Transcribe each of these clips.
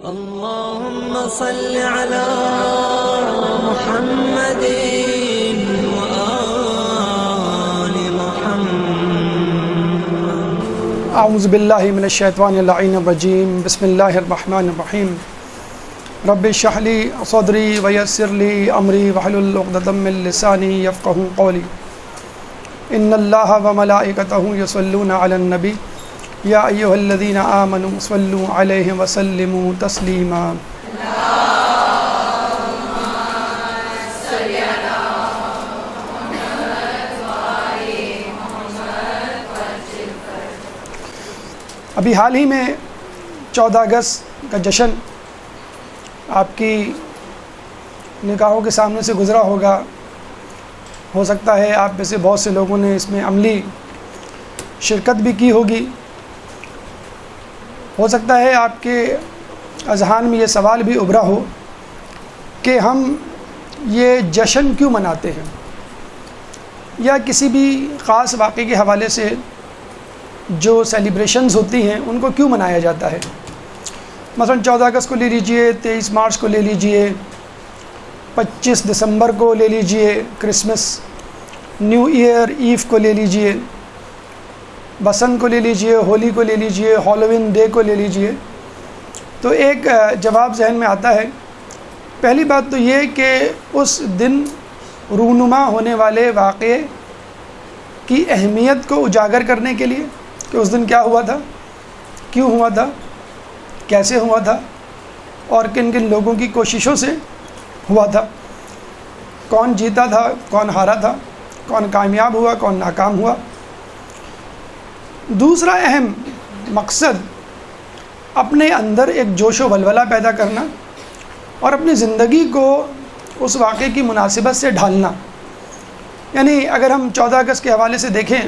اللهم صل على محمد وآل محمد. اعوذ باللہ من الشیطان اللعین الرجیم. بسم اللہ الرحمن الرحیم. رب اشرح لی صدری ویسر لی امری واحلل عقدۃ من لسانی یفقہوا قولی. ان اللہ وملائکتہ یصلون علی النبی یا ایھا الذین آمنوا صلوا علیہ وسلموا تسلیما. ابھی حال ہی میں 14 اگست کا جشن آپ کی نگاہوں کے سامنے سے گزرا ہوگا. ہو سکتا ہے آپ میں سے بہت سے لوگوں نے اس میں عملی شرکت بھی کی ہوگی. ہو سکتا ہے آپ کے اذہان میں یہ سوال بھی ابھرا ہو کہ ہم یہ جشن کیوں مناتے ہیں، یا کسی بھی خاص واقعے کے حوالے سے جو سیلیبریشنز ہوتی ہیں ان کو کیوں منایا جاتا ہے. مثلا 14 اگست کو لے لیجئے، 23 مارچ کو لے لیجئے، 25 دسمبر کو لے لیجئے، کرسمس، نیو ایئر ایو کو لے لیجئے، بسنت کو لے لیجئے، ہولی کو لے لیجئے، ہالووین ڈے کو لے لیجئے. تو ایک جواب ذہن میں آتا ہے. پہلی بات تو یہ کہ اس دن رونما ہونے والے واقعے کی اہمیت کو اجاگر کرنے کے لیے کہ اس دن کیا ہوا تھا، کیوں ہوا تھا، کیسے ہوا تھا، اور کن کن لوگوں کی کوششوں سے ہوا تھا، کون جیتا تھا، کون ہارا تھا، کون کامیاب ہوا، کون ناکام ہوا. دوسرا اہم مقصد اپنے اندر ایک جوش و ولولہ پیدا کرنا اور اپنی زندگی کو اس واقعے کی مناسبت سے ڈھالنا. یعنی اگر ہم 14 اگست کے حوالے سے دیکھیں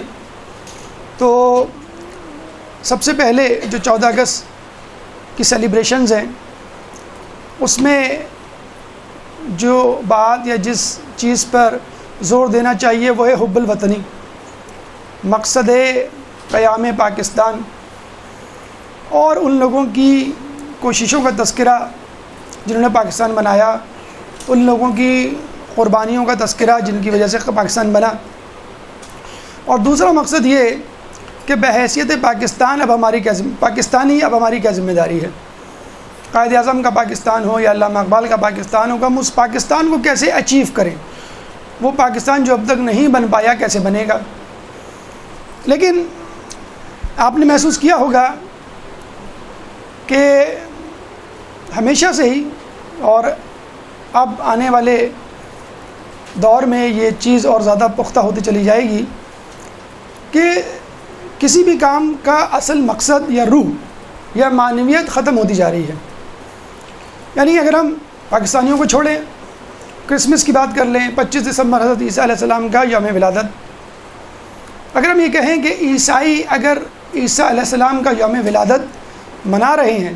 تو سب سے پہلے جو 14 اگست کی سیلیبریشنز ہیں اس میں جو بات یا جس چیز پر زور دینا چاہیے وہ ہے حب الوطنی، مقصد قیام پاکستان، اور ان لوگوں کی کوششوں کا تذکرہ جنہوں نے پاکستان بنایا، ان لوگوں کی قربانیوں کا تذکرہ جن کی وجہ سے پاکستان بنا. اور دوسرا مقصد یہ کہ بحیثیت پاکستانی اب ہماری کیا ذمہ داری ہے. قائد اعظم کا پاکستان ہو یا علامہ اقبال کا پاکستان ہو، ہم اس پاکستان کو کیسے اچیو کریں، وہ پاکستان جو اب تک نہیں بن پایا کیسے بنے گا. لیکن آپ نے محسوس کیا ہوگا کہ ہمیشہ سے ہی اور اب آنے والے دور میں یہ چیز اور زیادہ پختہ ہوتی چلی جائے گی کہ کسی بھی کام کا اصل مقصد یا روح یا معنویت ختم ہوتی جا رہی ہے. یعنی اگر ہم پاکستانیوں کو چھوڑیں، کرسمس کی بات کر لیں، 25 دسمبر حضرت عیسیٰ علیہ السلام کا یوم ولادت، اگر ہم یہ کہیں کہ عیسائی اگر عیسیٰ علیہ السلام کا یوم ولادت منا رہے ہیں،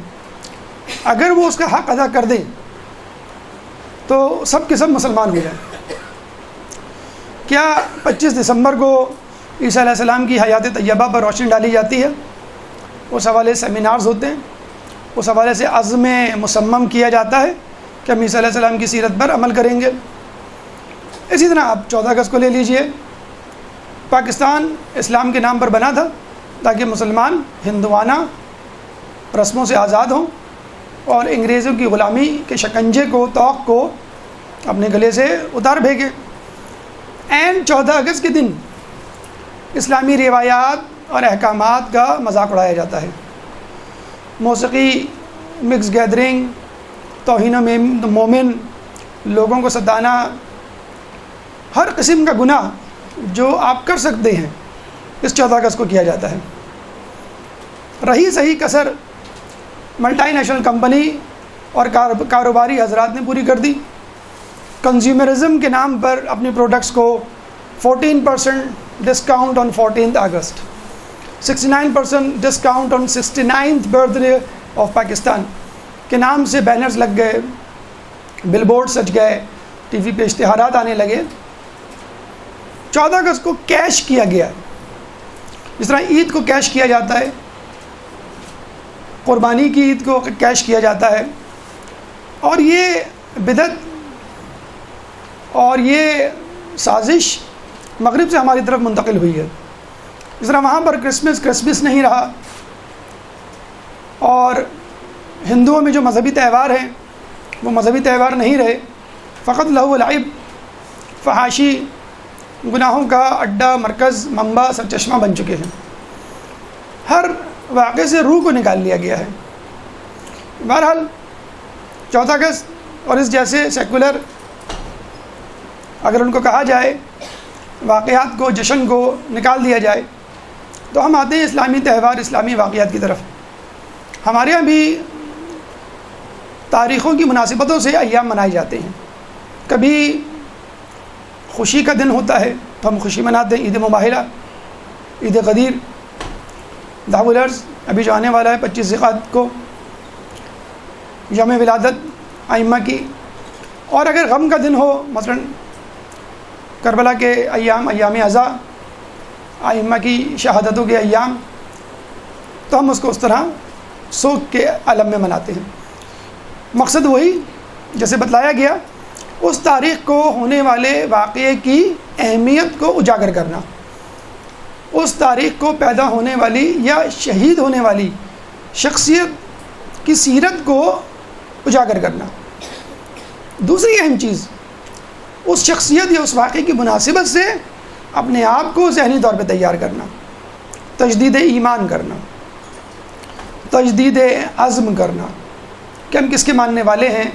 اگر وہ اس کا حق ادا کر دیں تو سب کے سب مسلمان ہو جائیں. کیا 25 دسمبر کو عیسیٰ علیہ السلام کی حیات طیبہ پر روشنی ڈالی جاتی ہے؟ اس حوالے سے سیمینارز ہوتے ہیں، اس حوالے سے عزم مصمم کیا جاتا ہے کہ ہم عیسیٰ علیہ السلام کی سیرت پر عمل کریں گے. اسی طرح آپ 14 اگست کو لے لیجئے. پاکستان اسلام کے نام پر بنا تھا تاکہ مسلمان ہندوانہ رسموں سے آزاد ہوں اور انگریزوں کی غلامی کے شکنجے کو، طوق کو اپنے گلے سے اتار بھیگیں. عین 14 اگست کے دن اسلامی روایات اور احکامات کا مذاق اڑایا جاتا ہے. موسیقی، مکس گیدرنگ، توہین مومن، لوگوں کو ستانا، ہر قسم کا گناہ جو آپ کر سکتے ہیں اس 14 اگست کو کیا جاتا ہے. رہی صحیح کسر ملٹی نیشنل کمپنی اور کاروباری حضرات نے پوری کر دی. کنزیومرزم کے نام پر اپنی پروڈکٹس کو 14% discount on 14 August, 69% discount on 69th birth day of Pakistan کے نام سے بینرز لگ گئے، بل بورڈ سج گئے، ٹی وی پہ اشتہارات آنے لگے. 14 اگست کو کیش کیا گیا، جس طرح عید کو کیش کیا جاتا ہے. قربانی کی عید کو کیش کیا جاتا ہے، اور یہ بدعت اور یہ سازش مغرب سے ہماری طرف منتقل ہوئی ہے۔ اس طرح وہاں پر کرسمس نہیں رہا، اور ہندوؤں میں جو مذہبی تہوار ہیں وہ مذہبی تہوار نہیں رہے، فقط لہو و لعب، فحاشی، گناہوں کا اڈا، مرکز، منبع، سرچشمہ بن چکے ہیں۔ ہر واقعے سے روح کو نکال لیا گیا ہے۔ بہرحال 14 اگست اور اس جیسے سیکولر، اگر ان کو کہا جائے، واقعات کو، جشن کو نکال دیا جائے، تو ہم آتے ہیں اسلامی تہوار، اسلامی واقعات کی طرف۔ ہمارے یہاں بھی تاریخوں کی مناسبتوں سے ایام منائے جاتے ہیں۔ کبھی خوشی کا دن ہوتا ہے تو ہم خوشی مناتے ہیں، عید مباہلہ، عید غدیر، دعو الارض ابھی جو آنے والا ہے 25 ذوالقعدہ کو، یوم ولادت ائمہ کی۔ اور اگر غم کا دن ہو، مثلا کربلا کے ایام، ایام عزا، ائمہ کی شہادتوں کے ایام، تو ہم اس کو اس طرح سوگ کے عالم میں مناتے ہیں۔ مقصد وہی جیسے بتلایا گیا، اس تاریخ کو ہونے والے واقعے کی اہمیت کو اجاگر کرنا، اس تاریخ کو پیدا ہونے والی یا شہید ہونے والی شخصیت کی سیرت کو اجاگر کرنا۔ دوسری اہم چیز، اس شخصیت یا اس واقعے کی مناسبت سے اپنے آپ کو ذہنی طور پہ تیار کرنا، تجدید ایمان کرنا، تجدید عزم کرنا کہ ہم کس کے ماننے والے ہیں،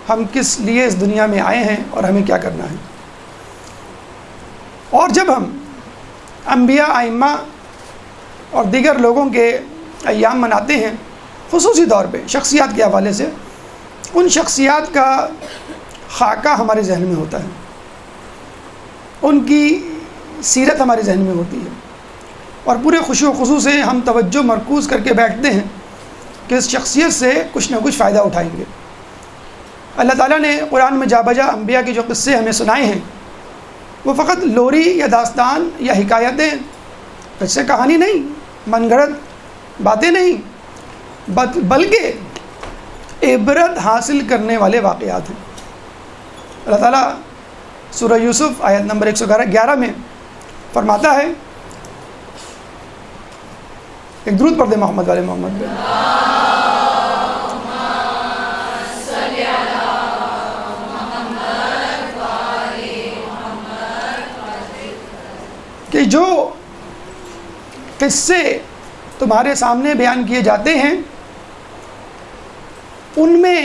ہم کس لیے اس دنیا میں آئے ہیں اور ہمیں کیا کرنا ہے۔ اور جب ہم انبیاء، ائمہ اور دیگر لوگوں کے ایام مناتے ہیں، خصوصی طور پہ شخصیات کے حوالے سے، ان شخصیات کا خاکہ ہمارے ذہن میں ہوتا ہے، ان کی سیرت ہمارے ذہن میں ہوتی ہے، اور پورے خوشی و خضوع سے ہم توجہ مرکوز کر کے بیٹھتے ہیں کہ اس شخصیت سے کچھ نہ کچھ فائدہ اٹھائیں گے۔ اللہ تعالیٰ نے قرآن میں جا بجا انبیاء کے جو قصے ہمیں سنائے ہیں، وہ فقط لوری یا داستان یا حکایتیں، قصے کہانی نہیں، من گھڑت باتیں نہیں، بلکہ عبرت حاصل کرنے والے واقعات ہیں۔ اللہ تعالیٰ سورہ یوسف آیت نمبر 111 میں فرماتا ہے، ایک درود پڑھ دے محمد والے محمد پہ۔ کہ جو قصے تمہارے سامنے بیان کیے جاتے ہیں، ان میں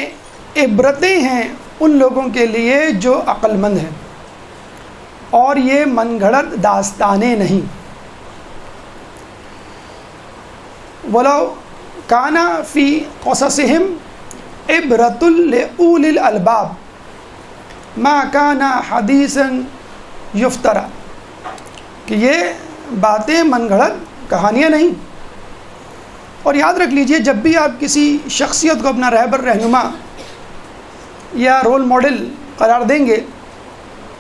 عبرتیں ہیں ان لوگوں کے لیے جو عقل مند ہیں، اور یہ من گھڑت داستانیں نہیں۔ وَلَوْ كَانَ فِي قَصَصِهِمْ عِبْرَةٌ لِأُولِي الْأَلْبَابِ مَا كَانَ حَدِيثًا يُفْتَرَى، کہ یہ باتیں من گھڑت کہانیاں نہیں۔ اور یاد رکھ لیجئے، جب بھی آپ کسی شخصیت کو اپنا رہبر، رہنما یا رول ماڈل قرار دیں گے،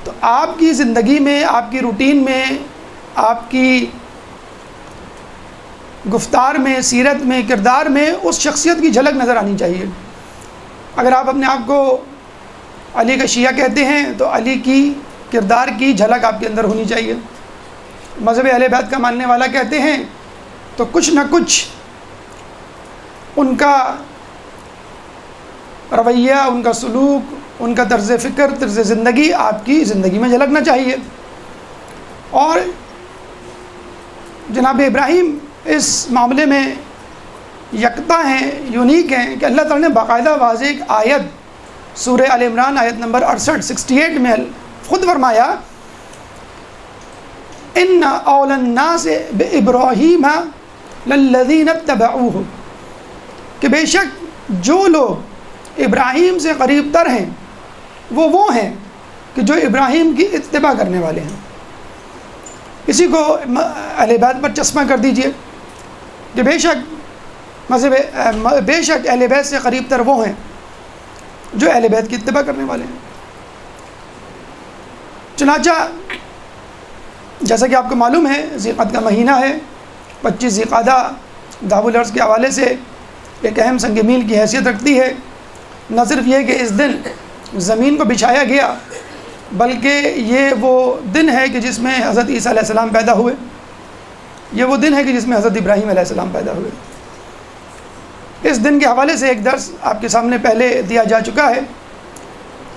تو آپ کی زندگی میں، آپ کی روٹین میں، آپ کی گفتار میں، سیرت میں، کردار میں اس شخصیت کی جھلک نظر آنی چاہیے۔ اگر آپ اپنے آپ کو علی کا شیعہ کہتے ہیں تو علی کی کردار کی جھلک آپ کے اندر ہونی چاہیے۔ مذہب اہل بیت کا ماننے والا کہتے ہیں تو کچھ نہ کچھ ان کا رویہ، ان کا سلوک، ان کا طرز فکر، طرز زندگی آپ کی زندگی میں جھلکنا چاہیے۔ اور جناب ابراہیم اس معاملے میں یکتا ہیں، یونیک ہیں، کہ اللہ تعالیٰ نے باقاعدہ واضح ایک آیت سورہ آل عمران آیت نمبر 68 میں خود فرمایا، ان اول الناس بابراہیم للذین اتبعوہ، کہ بے شک جو لوگ ابراہیم سے قریب تر ہیں وہ ہیں کہ جو ابراہیم کی اتباع کرنے والے ہیں۔ اسی کو اہل بیت پر چشمہ کر دیجئے کہ بے شک اہل بیت سے قریب تر وہ ہیں جو اہل بیت کی اتباع کرنے والے ہیں۔ چنانچہ جیسا کہ آپ کو معلوم ہے، ذی القعدہ کا مہینہ ہے، 25 ذی القعدہ دعو الارض کے حوالے سے ایک اہم سنگ میل کی حیثیت رکھتی ہے۔ نہ صرف یہ کہ اس دن زمین کو بچھایا گیا، بلکہ یہ وہ دن ہے کہ جس میں حضرت عیسیٰ علیہ السلام پیدا ہوئے، یہ وہ دن ہے کہ جس میں حضرت ابراہیم علیہ السلام پیدا ہوئے۔ اس دن کے حوالے سے ایک درس آپ کے سامنے پہلے دیا جا چکا ہے۔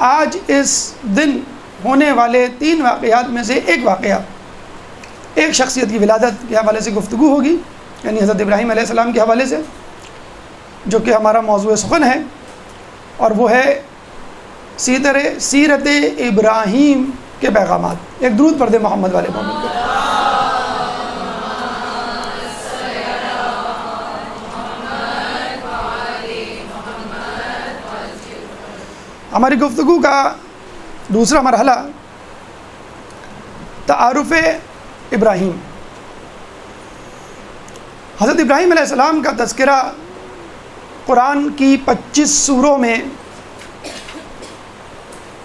آج اس دن ہونے والے 3 واقعات میں سے ایک واقعہ، ایک شخصیت کی ولادت کے حوالے سے گفتگو ہوگی، یعنی حضرت ابراہیم علیہ السلام کے حوالے سے، جو کہ ہمارا موضوع سخن ہے، اور وہ ہے سیرت ابراہیم کے پیغامات۔ ایک درود پڑھ دے محمد والے محمد کو۔ ہماری گفتگو کا دوسرا مرحلہ تعارف ابراہیم۔ حضرت ابراہیم علیہ السلام کا تذکرہ قرآن کی 25 سوروں میں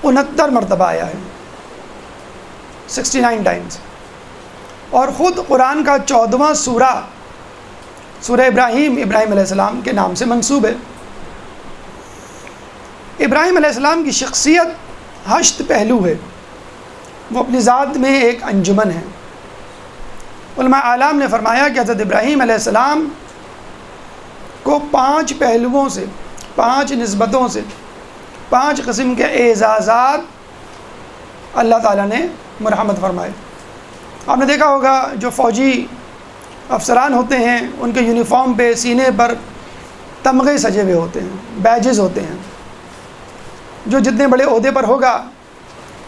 69 مرتبہ آیا ہے، 69 ٹائمز، اور خود قرآن کا 14واں سورہ ابراہیم ابراہیم علیہ السلام کے نام سے منسوب ہے۔ ابراہیم علیہ السلام کی شخصیت 8 پہلو ہے، وہ اپنی ذات میں ایک انجمن ہے۔ علماء اعلام نے فرمایا کہ حضرت ابراہیم علیہ السلام کو 5 پہلوؤں سے، 5 نسبتوں سے، 5 قسم کے اعزازات اللہ تعالیٰ نے مرحمت فرمائے۔ آپ نے دیکھا ہوگا جو فوجی افسران ہوتے ہیں ان کے یونیفارم پہ سینے پر تمغے سجے ہوئے ہوتے ہیں، بیجز ہوتے ہیں۔ جو جتنے بڑے عہدے پر ہوگا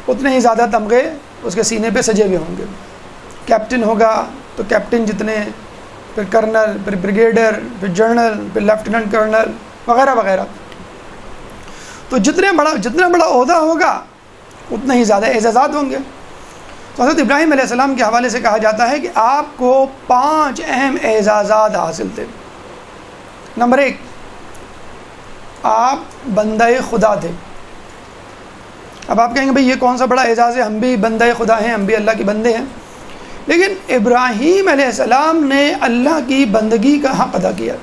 اتنے ہی زیادہ تمغے اس کے سینے پہ سجے ہوئے ہوں گے۔ کیپٹن ہوگا تو کیپٹن جتنے، پھر کرنل، پھر بریگیڈر، پھر جنرل، پھر لیفٹیننٹ کرنل وغیرہ وغیرہ۔ تو جتنا بڑا عہدہ ہوگا اتنے ہی زیادہ اعزازات ہوں گے۔ تو حضرت ابراہیم علیہ السلام کے حوالے سے کہا جاتا ہے کہ آپ کو 5 اہم اعزازات حاصل تھے۔ نمبر 1، آپ بندہ خدا تھے۔ اب آپ کہیں گے بھئی یہ کون سا بڑا اعزاز ہے، ہم بھی بندہ خدا ہیں، ہم بھی اللہ کے بندے ہیں۔ لیکن ابراہیم علیہ السلام نے اللہ کی بندگی کا حق ادا کیا۔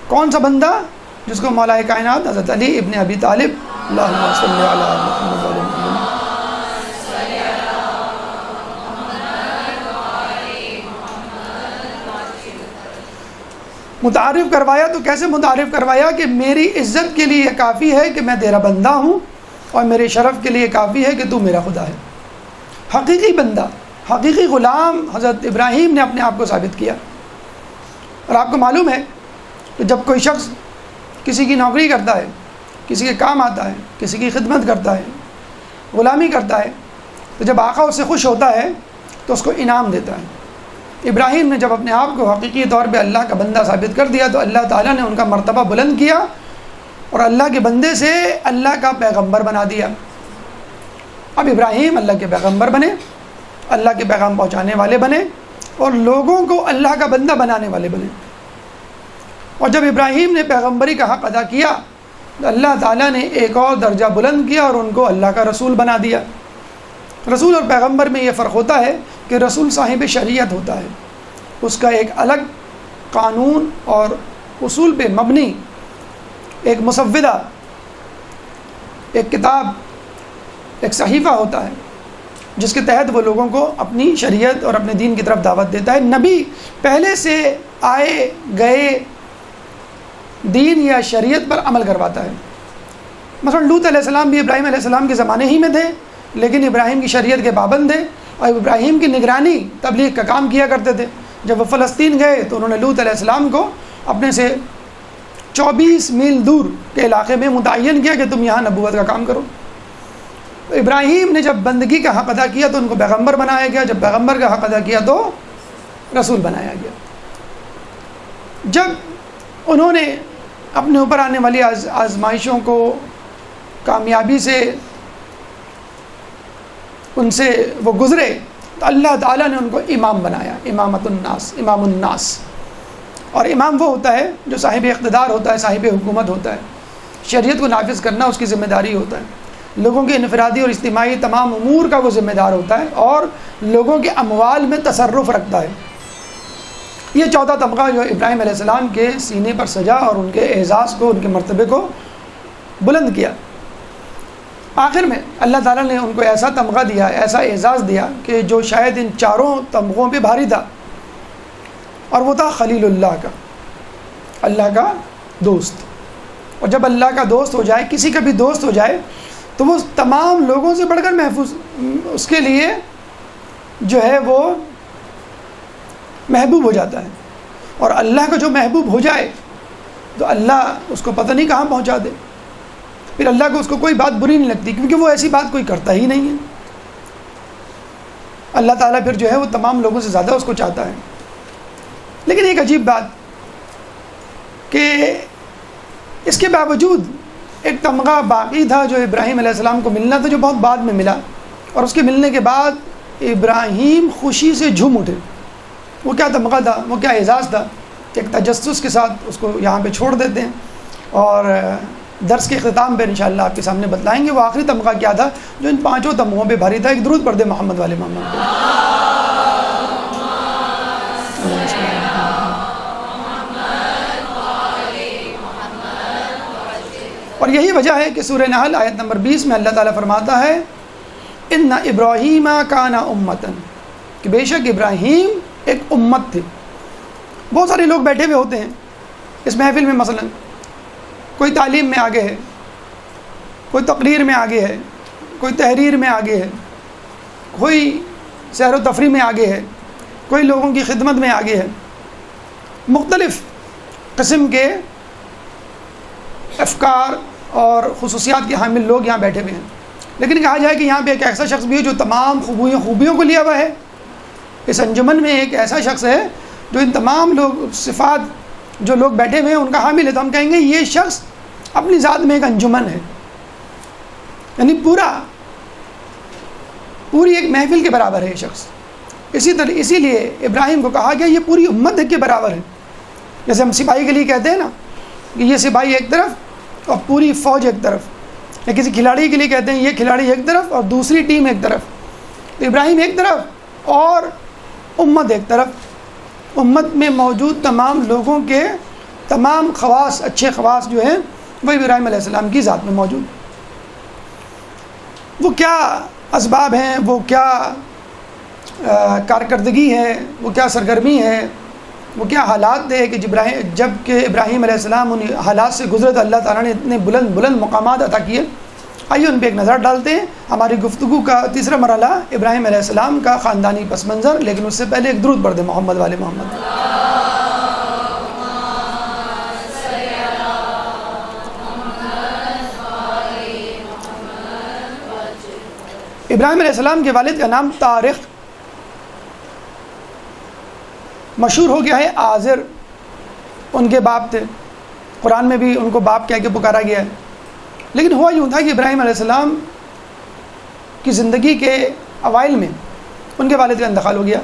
کون سا بندہ؟ جس کو مولا کائنات حضرت علی ابن ابی طالب، اللہم صلی علی محمد وعلی محمد، متعارف کروایا۔ تو کیسے متعارف کروایا؟ کہ میری عزت کے لیے یہ کافی ہے کہ میں تیرا بندہ ہوں، اور میرے شرف کے لیے کافی ہے کہ تو میرا خدا ہے۔ حقیقی بندہ، حقیقی غلام حضرت ابراہیم نے اپنے آپ کو ثابت کیا۔ اور آپ کو معلوم ہے کہ جب کوئی شخص کسی کی نوکری کرتا ہے، کسی کے کام آتا ہے، کسی کی خدمت کرتا ہے، غلامی کرتا ہے، تو جب آقا اس سے خوش ہوتا ہے تو اس کو انعام دیتا ہے۔ ابراہیم نے جب اپنے آپ کو حقیقی طور پہ اللہ کا بندہ ثابت کر دیا تو اللہ تعالیٰ نے ان کا مرتبہ بلند کیا اور اللہ کے بندے سے اللہ کا پیغمبر بنا دیا۔ اب ابراہیم اللہ کے پیغمبر بنے، اللہ کے پیغام پہنچانے والے بنے، اور لوگوں کو اللہ کا بندہ بنانے والے بنے۔ اور جب ابراہیم نے پیغمبری کا حق ادا کیا تو اللہ تعالیٰ نے ایک اور درجہ بلند کیا اور ان کو اللہ کا رسول بنا دیا۔ رسول اور پیغمبر میں یہ فرق ہوتا ہے کہ رسول صاحب شریعت ہوتا ہے، اس کا ایک الگ قانون اور اصول پہ مبنی ایک مسودہ، ایک کتاب، ایک صحیفہ ہوتا ہے جس کے تحت وہ لوگوں کو اپنی شریعت اور اپنے دین کی طرف دعوت دیتا ہے۔ نبی پہلے سے آئے گئے دین یا شریعت پر عمل کرواتا ہے۔ مثلا لوط علیہ السلام بھی ابراہیم علیہ السلام کے زمانے ہی میں تھے، لیکن ابراہیم کی شریعت کے پابند تھے اور ابراہیم کی نگرانی تبلیغ کا کام کیا کرتے تھے۔ جب وہ فلسطین گئے تو انہوں نے لوط علیہ السلام کو اپنے سے 24 میل دور کے علاقے میں متعین کیا کہ تم یہاں نبوت کا کام کرو۔ ابراہیم نے جب بندگی کا حق ادا کیا تو ان کو پیغمبر بنایا گیا، جب پیغمبر کا حق ادا کیا تو رسول بنایا گیا۔ جب انہوں نے اپنے اوپر آنے والی آزمائشوں کو کامیابی سے ان سے وہ گزرے تو اللہ تعالیٰ نے ان کو امام بنایا، امام الناس۔ اور امام وہ ہوتا ہے جو صاحب اقتدار ہوتا ہے، صاحب حکومت ہوتا ہے، شریعت کو نافذ کرنا اس کی ذمہ داری ہوتا ہے، لوگوں کے انفرادی اور اجتماعی تمام امور کا وہ ذمہ دار ہوتا ہے اور لوگوں کے اموال میں تصرف رکھتا ہے۔ یہ چوتھا طبقہ جو ابراہیم علیہ السلام کے سینے پر سجا اور ان کے اعزاز کو، ان کے مرتبے کو بلند کیا۔ آخر میں اللہ تعالیٰ نے ان کو ایسا تمغہ دیا، ایسا اعزاز دیا کہ جو شاید ان چاروں تمغوں پہ بھاری تھا، اور وہ تھا خلیل اللہ کا، اللہ کا دوست۔ اور جب اللہ کا دوست ہو جائے، کسی کا بھی دوست ہو جائے، تو وہ تمام لوگوں سے بڑھ کر محفوظ، اس کے لیے جو ہے وہ محبوب ہو جاتا ہے۔ اور اللہ کا جو محبوب ہو جائے تو اللہ اس کو پتہ نہیں کہاں پہنچا دے، پھر اللہ کو اس کو کوئی بات بری نہیں لگتی، کیونکہ وہ ایسی بات کوئی کرتا ہی نہیں ہے۔ اللہ تعالیٰ پھر جو ہے وہ تمام لوگوں سے زیادہ اس کو چاہتا ہے۔ لیکن ایک عجیب بات کہ اس کے باوجود ایک تمغہ باقی تھا جو ابراہیم علیہ السلام کو ملنا تھا، جو بہت بعد میں ملا، اور اس کے ملنے کے بعد ابراہیم خوشی سے جھوم اٹھے۔ وہ کیا تمغہ تھا، وہ کیا اعزاز تھا، ایک تجسس کے ساتھ اس کو یہاں پہ چھوڑ دیتے ہیں، اور درس کے اختتام پہ انشاءاللہ آپ کے سامنے بتلائیں گے وہ آخری تمغہ کیا تھا جو ان پانچوں تمغوں پہ بھاری تھا۔ ایک درود پڑھ دے محمد والے محمد پہ۔ اور یہی وجہ ہے کہ سورہ نحل آیت نمبر 20 میں اللہ تعالیٰ فرماتا ہے ان ابراہیم کان امتن، کہ بے شک ابراہیم ایک امت تھے۔ بہت سارے لوگ بیٹھے ہوئے ہوتے ہیں اس محفل میں، مثلا کوئی تعلیم میں آگے ہے، کوئی تقریر میں آگے ہے، کوئی تحریر میں آگے ہے، کوئی سیر و تفریح میں آگے ہے، کوئی لوگوں کی خدمت میں آگے ہے، مختلف قسم کے افکار اور خصوصیات کے حامل لوگ یہاں بیٹھے ہوئے ہیں۔ لیکن کہا جائے کہ یہاں پہ ایک ایسا شخص بھی ہے جو تمام خوبیوں کو لیا ہوا ہے۔ اس انجمن میں ایک ایسا شخص ہے جو ان تمام لوگ صفات جو لوگ بیٹھے ہوئے ہیں ان کا حامل ہے، تو ہم کہیں گے یہ شخص اپنی ذات میں ایک انجمن ہے، یعنی پوری ایک محفل کے برابر ہے یہ شخص۔ اسی لیے ابراہیم کو کہا گیا یہ پوری امت کے برابر ہے۔ جیسے ہم سپاہی کے لیے کہتے ہیں نا کہ یہ سپاہی ایک طرف اور پوری فوج ایک طرف، یا کسی کھلاڑی کے لیے کہتے ہیں یہ کھلاڑی ایک طرف اور دوسری ٹیم ایک طرف، تو ابراہیم ایک طرف اور امت ایک طرف۔ امت میں موجود تمام لوگوں کے تمام خواص، اچھے خواص جو ہیں وہ ابراہیم علیہ السلام کی ذات میں موجود۔ وہ کیا اسباب ہیں، وہ کیا کارکردگی ہے، وہ کیا سرگرمی ہے، وہ کیا حالات تھے کہ جب کہ ابراہیم علیہ السلام ان حالات سے گزرے تو اللہ تعالیٰ نے اتنے بلند مقامات عطا کیے۔ آئیے ان پہ ایک نظر ڈالتے ہیں۔ ہماری گفتگو کا تیسرا مرحلہ ابراہیم علیہ السلام کا خاندانی پس منظر، لیکن اس سے پہلے ایک درود پڑھ دیں محمد والے محمد۔ ابراہیم علیہ السلام کے والد کا نام طارق، مشہور ہو گیا ہے آزر، ان کے باپ تھے، قرآن میں بھی ان کو باپ کہہ کے پکارا گیا ہے۔ لیکن ہوا یوں تھا کہ ابراہیم علیہ السلام کی زندگی کے اوائل میں ان کے والد کا انتقال ہو گیا،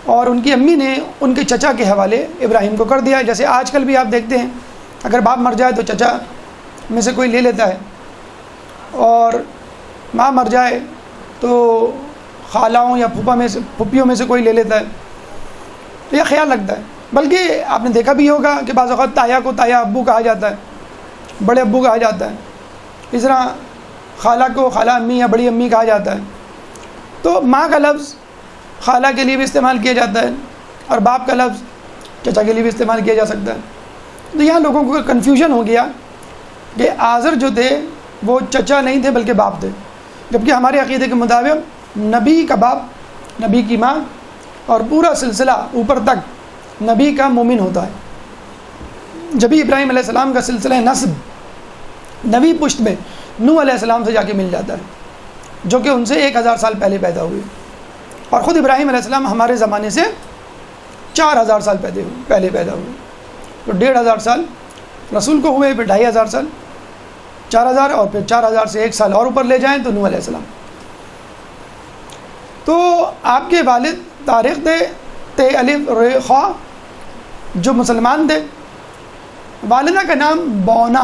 اور ان کی امی نے ان کے چچا کے حوالے ابراہیم کو کر دیا۔ جیسے آج کل بھی آپ دیکھتے ہیں اگر باپ مر جائے تو چچا میں سے کوئی لے لیتا ہے، اور ماں مر جائے تو خالاؤں یا پھوپھیوں میں سے کوئی لے لیتا ہے۔ تو یہ خیال لگتا ہے، بلکہ آپ نے دیکھا بھی ہوگا کہ بعض اوقات تایا کو تایا ابو کہا جاتا ہے، بڑے ابو کہا جاتا ہے، اس طرح خالہ کو خالہ امی یا بڑی امی کہا جاتا ہے۔ تو ماں کا لفظ خالہ کے لیے بھی استعمال کیا جاتا ہے، اور باپ کا لفظ چچا کے لیے بھی استعمال کیا جا سکتا ہے۔ تو یہاں لوگوں کو کنفیوژن ہو گیا کہ آزر جو تھے وہ چچا نہیں تھے بلکہ باپ تھے، جبکہ ہمارے عقیدے کے مطابق نبی کا باپ، نبی کی ماں، اور پورا سلسلہ اوپر تک نبی کا مومن ہوتا ہے۔ جبھی ابراہیم علیہ السلام کا سلسلہ نسب نبی پشت میں نوح علیہ السلام سے جا کے مل جاتا ہے، جو کہ ان سے 1000 سال پہلے پیدا ہوئے، اور خود ابراہیم علیہ السلام ہمارے زمانے سے 4000 سال پہلے پیدا ہوئے۔ تو 1500 سال رسول کو ہوئے، پھر 2500 سال، 4000، اور پھر 4000 سے 1 سال اور اوپر لے جائیں تو نوح علیہ السلام۔ تو آپ کے والد طارق تھے الف ر خا، جو مسلمان تھے۔ والدہ کا نام بونا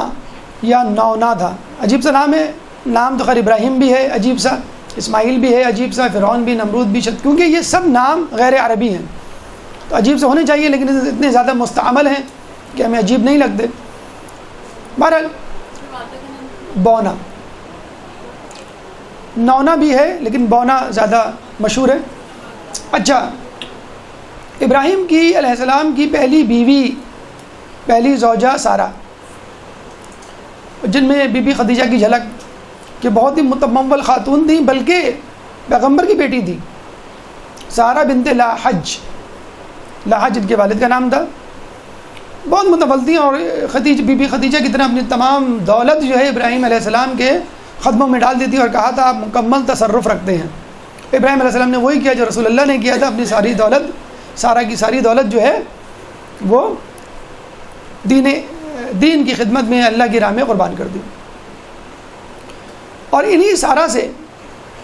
یا نونا تھا، عجیب سا نام ہے۔ نام تو خیر ابراہیم بھی ہے عجیب سا، اسماعیل بھی ہے عجیب سا، فرعون بھی، نمرود بھی، کیونکہ یہ سب نام غیر عربی ہیں۔ تو عجیب سے ہونے چاہیے لیکن اتنے زیادہ مستعمل ہیں کہ ہمیں عجیب نہیں لگتے. بہرحال بونا، نونا بھی ہے لیکن بونا زیادہ مشہور ہے. اچھا، ابراہیم کی علیہ السلام کی پہلی بیوی، پہلی زوجہ سارہ، جن میں بی بی خدیجہ کی جھلک کہ بہت ہی متمول خاتون تھیں، بلکہ پیغمبر کی بیٹی تھی. سارہ بنت لاحج، لاحج ان کے والد کا نام تھا. بہت متمول تھیں اور بی بی خدیجہ کی طرح اپنی تمام دولت جو ہے ابراہیم علیہ السلام کے قدموں میں ڈال دیتی اور کہا تھا آپ مکمل تصرف رکھتے ہیں. ابراہیم علیہ السلام نے وہی کیا جو رسول اللہ نے کیا تھا، اپنی ساری دولت، سارہ کی ساری دولت جو ہے وہ دین کی خدمت میں اللہ کی راہ میں قربان کر دی. اور انہی سارہ سے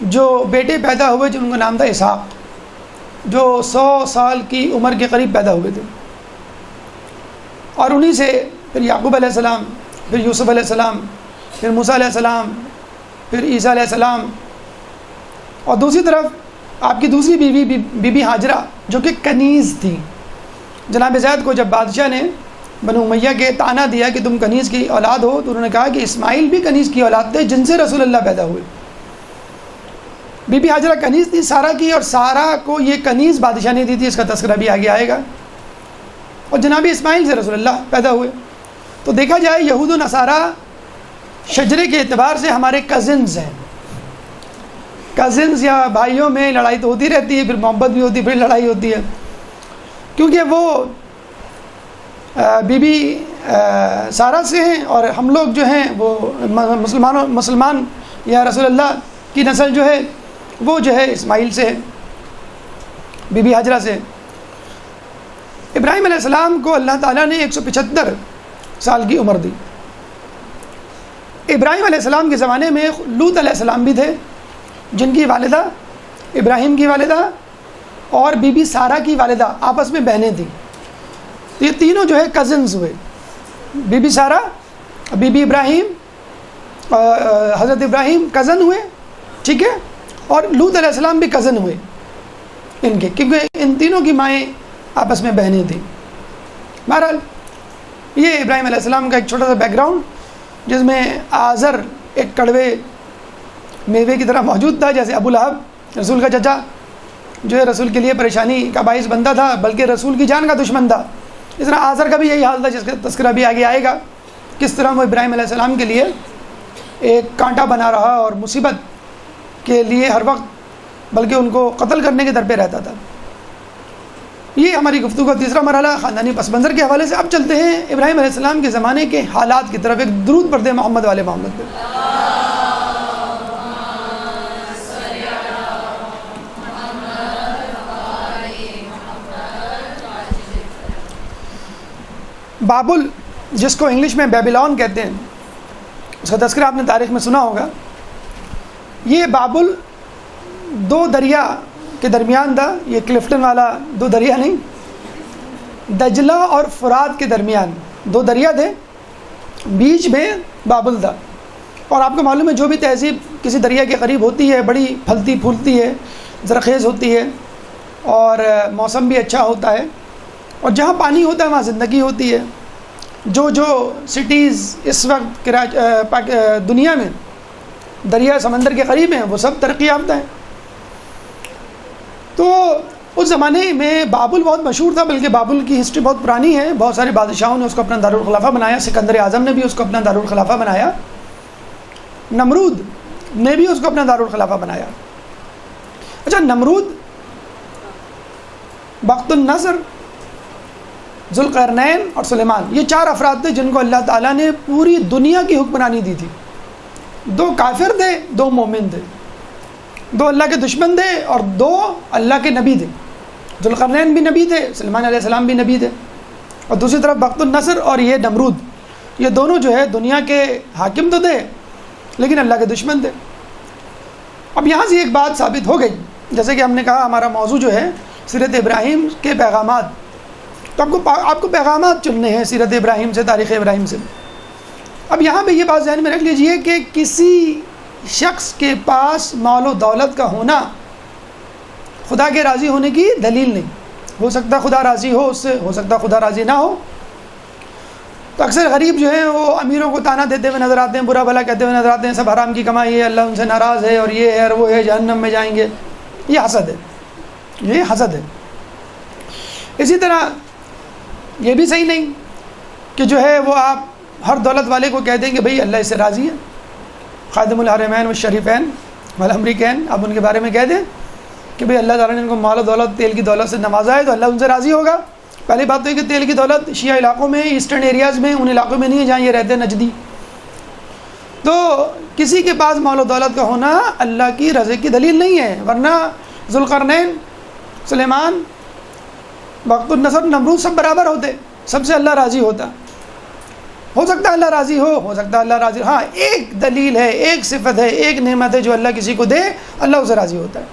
جو بیٹے پیدا ہوئے جن کا نام تھا اسحاق، جو 100 سال کی عمر کے قریب پیدا ہوئے تھے. اور انہی سے پھر یعقوب علیہ السلام، پھر یوسف علیہ السلام، پھر موسیٰ علیہ السلام، پھر عیسیٰ علیہ السلام. اور دوسری طرف آپ کی دوسری بیوی بی بی ہاجرہ جو کہ کنیز تھی. جناب زید کو جب بادشاہ نے بنو امیہ کے طعنہ دیا کہ تم کنیز کی اولاد ہو، تو انہوں نے کہا کہ اسماعیل بھی کنیز کی اولاد تھے جن سے رسول اللہ پیدا ہوئے. بی بی ہاجرہ کنیز تھی سارہ کی، اور سارہ کو یہ کنیز بادشاہ نے دی تھی، اس کا تذکرہ بھی آگے آئے گا. اور جناب اسماعیل سے رسول اللہ پیدا ہوئے. تو دیکھا جائے یہود و نصارہ شجرے کے اعتبار سے ہمارے کزنز ہیں. کزنز یا بھائیوں میں لڑائی تو ہوتی رہتی ہے، پھر محبت بھی ہوتی ہے، پھر لڑائی ہوتی ہے، کیونکہ وہ بی بی سارہ سے ہیں اور ہم لوگ جو ہیں وہ مسلمان یا رسول اللہ کی نسل جو ہے وہ جو ہے اسماعیل سے ہے، بی بی ہاجرہ سے. ابراہیم علیہ السلام کو اللہ تعالیٰ نے 175 سال کی عمر دی. ابراہیم علیہ السلام کے زمانے میں لوط علیہ السلام بھی تھے، جن کی والدہ ابراہیم کی والدہ اور بی بی سارہ کی والدہ آپس میں بہنیں تھیں. تو یہ تینوں جو ہے کزنز ہوئے، بی بی سارہ، بی بی ابراہیم، حضرت ابراہیم کزن ہوئے، ٹھیک ہے، اور لوط علیہ السلام بھی کزن ہوئے ان کے، کیونکہ ان تینوں کی مائیں آپس میں بہنیں تھیں. بہرحال یہ ابراہیم علیہ السلام کا ایک چھوٹا سا بیک گراؤنڈ، جس میں آزر ایک کڑوے میوے کی طرح موجود تھا، جیسے ابو لہب رسول کا چچا جو ہے رسول کے لیے پریشانی کا باعث بنتا تھا، بلکہ رسول کی جان کا دشمن تھا. اس طرح آزر کا بھی یہی حال تھا، جس کا تذکرہ بھی آگے آئے گا، کس طرح وہ ابراہیم علیہ السلام کے لیے ایک کانٹا بنا رہا اور مصیبت کے لیے ہر وقت بلکہ ان کو قتل کرنے کے در پہ رہتا تھا. یہ ہماری گفتگو کا تیسرا مرحلہ خاندانی پس منظر کے حوالے سے. اب چلتے ہیں ابراہیم علیہ السلام کے زمانے کے حالات کی طرف. ایک درود پڑھتے ہیں محمد والے محمد پہ. بابل، جس کو انگلش میں بیبیلون کہتے ہیں، اس کا تذکرہ آپ نے تاریخ میں سنا ہوگا. یہ بابل 2 دریا کے درمیان تھا. یہ کلفٹن والا 2 دریا نہیں، دجلہ اور فرات کے درمیان 2 دریا تھے، بیچ میں بابل تھا. اور آپ کو معلوم ہے جو بھی تہذیب کسی دریا کے قریب ہوتی ہے بڑی پھلتی پھولتی ہے، زرخیز ہوتی ہے، اور موسم بھی اچھا ہوتا ہے، اور جہاں پانی ہوتا ہے وہاں زندگی ہوتی ہے. جو سٹیز اس وقت دنیا میں دریا سمندر کے قریب ہیں وہ سب ترقی یافتہ ہیں. تو اس زمانے میں بابل بہت مشہور تھا، بلکہ بابل کی ہسٹری بہت پرانی ہے. بہت سارے بادشاہوں نے اس کو اپنا دارالخلافہ بنایا. سکندر اعظم نے بھی اس کو اپنا دارالخلافہ بنایا، نمرود نے بھی اس کو اپنا دارالخلافہ بنایا. اچھا، نمرود، بخت النصر، ذوالقرنین اور سلیمان، یہ 4 افراد تھے جن کو اللہ تعالیٰ نے پوری دنیا کی حکمرانی دی تھی. 2 کافر تھے، 2 مومن تھے، 2 اللہ کے دشمن تھے اور 2 اللہ کے نبی تھے. ذوالقرنین بھی نبی تھے، سلیمان علیہ السلام بھی نبی تھے. اور دوسری طرف بخت النصر اور یہ نمرود، یہ دونوں جو ہے دنیا کے حاکم تو تھے لیکن اللہ کے دشمن تھے. اب یہاں سے ایک بات ثابت ہو گئی، جیسے کہ ہم نے کہا ہمارا موضوع جو ہے سیرت ابراہیم کے پیغامات، تو آپ کو پیغامات چننے ہیں سیرت ابراہیم سے، تاریخ ابراہیم سے. اب یہاں پہ یہ بات ذہن میں رکھ لیجئے کہ کسی شخص کے پاس مال و دولت کا ہونا خدا کے راضی ہونے کی دلیل نہیں. ہو سکتا ہے خدا راضی ہو اس سے، ہو سکتا ہے خدا راضی نہ ہو. تو اکثر غریب جو ہیں وہ امیروں کو تانا دیتے ہوئے نظر آتے ہیں، برا بھلا کہتے ہوئے نظر آتے ہیں، سب حرام کی کمائی ہے، اللہ ان سے ناراض ہے، اور یہ ہے اور وہ ہے، جہنم میں جائیں گے. یہ حسد ہے، یہ حسد ہے. اسی طرح یہ بھی صحیح نہیں کہ جو ہے وہ آپ ہر دولت والے کو کہہ دیں کہ بھئی اللہ اس سے راضی ہے. خادم الحرمین والشریفین والامریکین، آپ ان کے بارے میں کہہ دیں کہ بھئی اللہ تعالیٰ نے ان کو مال و دولت، تیل کی دولت سے نوازا ہے تو اللہ ان سے راضی ہوگا. پہلی بات تو یہ کہ تیل کی دولت شیعہ علاقوں میں، ایسٹرن ایریاز میں، ان علاقوں میں نہیں ہے جہاں یہ رہتے ہیں نجدی. تو کسی کے پاس مال و دولت کا ہونا اللہ کی رضا کی دلیل نہیں ہے، ورنہ ذوالقرنین، سلیمان، وقت النصر، نمرود سب برابر ہوتے، سب سے اللہ راضی ہوتا. ہو سکتا ہے اللہ راضی ہو سکتا ہے اللہ راضی. ہاں ایک دلیل ہے، ایک صفت ہے، ایک نعمت ہے جو اللہ کسی کو دے، اللہ اسے راضی ہوتا ہے.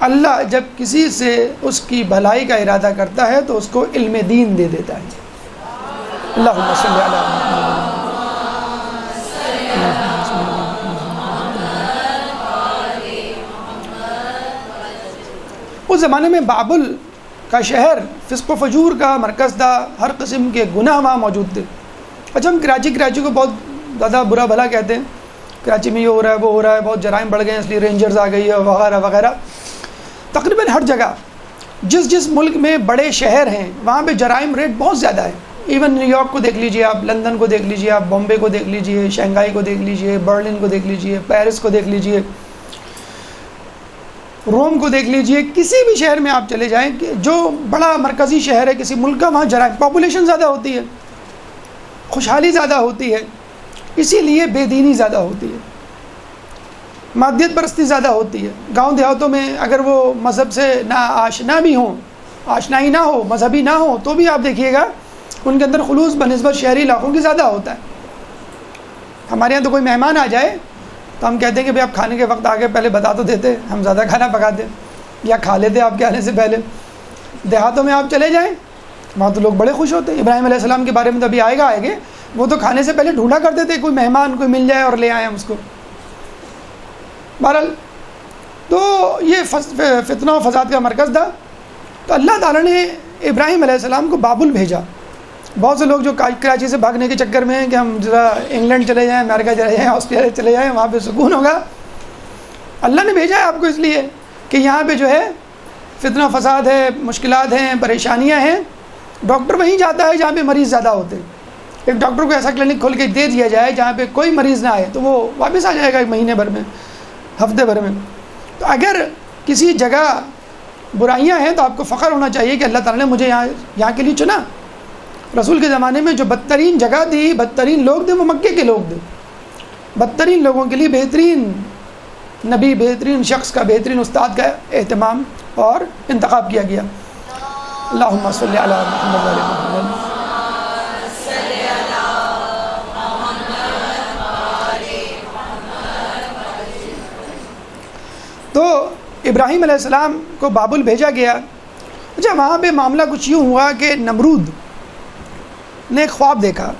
اللہ جب کسی سے اس کی بھلائی کا ارادہ کرتا ہے تو اس کو علم دین دے دیتا ہے. اللہم صلی علی محمد. اس زمانے میں بابل کا شہر فسق و فجور کا مرکز تھا، ہر قسم کے گناہ وہاں موجود تھے. اچھا ہم کراچی کو بہت زیادہ برا بھلا کہتے ہیں، کراچی میں یہ ہو رہا ہے وہ ہو رہا ہے، بہت جرائم بڑھ گئے ہیں اس لیے رینجرز آ گئی ہے وغیرہ وغیرہ. تقریباً ہر جگہ جس ملک میں بڑے شہر ہیں وہاں پہ جرائم ریٹ بہت زیادہ ہے. ایون نیو یارک کو دیکھ لیجئے آپ، لندن کو دیکھ لیجئے آپ، بامبے کو دیکھ لیجئے، شنگھائی کو دیکھ لیجئے، برلن کو دیکھ لیجئے، پیرس کو دیکھ لیجئے، روم کو دیکھ لیجئے. کسی بھی شہر میں آپ چلے جائیں کہ جو بڑا مرکزی شہر ہے کسی ملک کا، وہاں جرائم، پاپولیشن زیادہ ہوتی ہے، خوشحالی زیادہ ہوتی ہے، اسی لیے بے دینی زیادہ ہوتی ہے، مادیت پرستی زیادہ ہوتی ہے. گاؤں دیہاتوں میں اگر وہ مذہب سے نا آشنا بھی ہوں، آشنائی نہ ہو، مذہبی نہ ہو، تو بھی آپ دیکھیے گا ان کے اندر خلوص بنسبت شہری علاقوں کی زیادہ ہوتا ہے. ہمارے یہاں تو کوئی مہمان آ جائے تو ہم کہتے ہیں کہ بھئی آپ کھانے کے وقت آگے پہلے بتا تو دیتے، ہم زیادہ کھانا پکاتے یا کھا لیتے آپ کے آنے سے پہلے. دیہاتوں میں آپ چلے جائیں وہاں تو لوگ بڑے خوش ہوتے ہیں. ابراہیم علیہ السلام کے بارے میں تو ابھی آئے گے، وہ تو کھانے سے پہلے ڈھونڈا کرتے تھے کوئی مہمان کوئی مل جائے اور لے آئیں اس کو. بہرحال تو یہ فتنہ و فساد کا مرکز تھا. تو اللہ تعالیٰ نے ابراہیم علیہ السلام کو بابل بھیجا. بہت سے لوگ جو کراچی سے بھاگنے کے چکر میں ہیں کہ ہم ذرا انگلینڈ چلے جائیں، امریکہ چلے جائیں، آسٹریلیا چلے جائیں، وہاں پہ سکون ہوگا. اللہ نے بھیجا ہے آپ کو اس لیے کہ یہاں پہ جو ہے فتنہ و فساد ہے، مشکلات ہیں، پریشانیاں ہیں. ڈاکٹر وہیں جاتا ہے جہاں پہ مریض زیادہ ہوتے ہیں. ایک ڈاکٹر کو ایسا کلینک کھول کے دے دیا جائے جہاں پہ کوئی مریض نہ آئے تو وہ واپس آ جائے گا ایک مہینے بھر میں، ہفتے بھر میں. تو اگر کسی جگہ برائیاں ہیں تو آپ کو فخر ہونا چاہیے کہ اللہ تعالیٰ نے مجھے یہاں کے لیے چنا. رسول کے زمانے میں جو بدترین جگہ تھی، بدترین لوگ تھے، وہ مکے کے لوگ تھے. بدترین لوگوں کے لیے بہترین نبی، بہترین شخص کا، بہترین استاد کا اہتمام اور انتخاب کیا گیا. اللہم صلی علی محمد و علی محمد. تو ابراہیم علیہ السلام کو بابل بھیجا گیا. اچھا وہاں پہ معاملہ کچھ یوں ہوا کہ نمرود نے ایک خواب دیکھا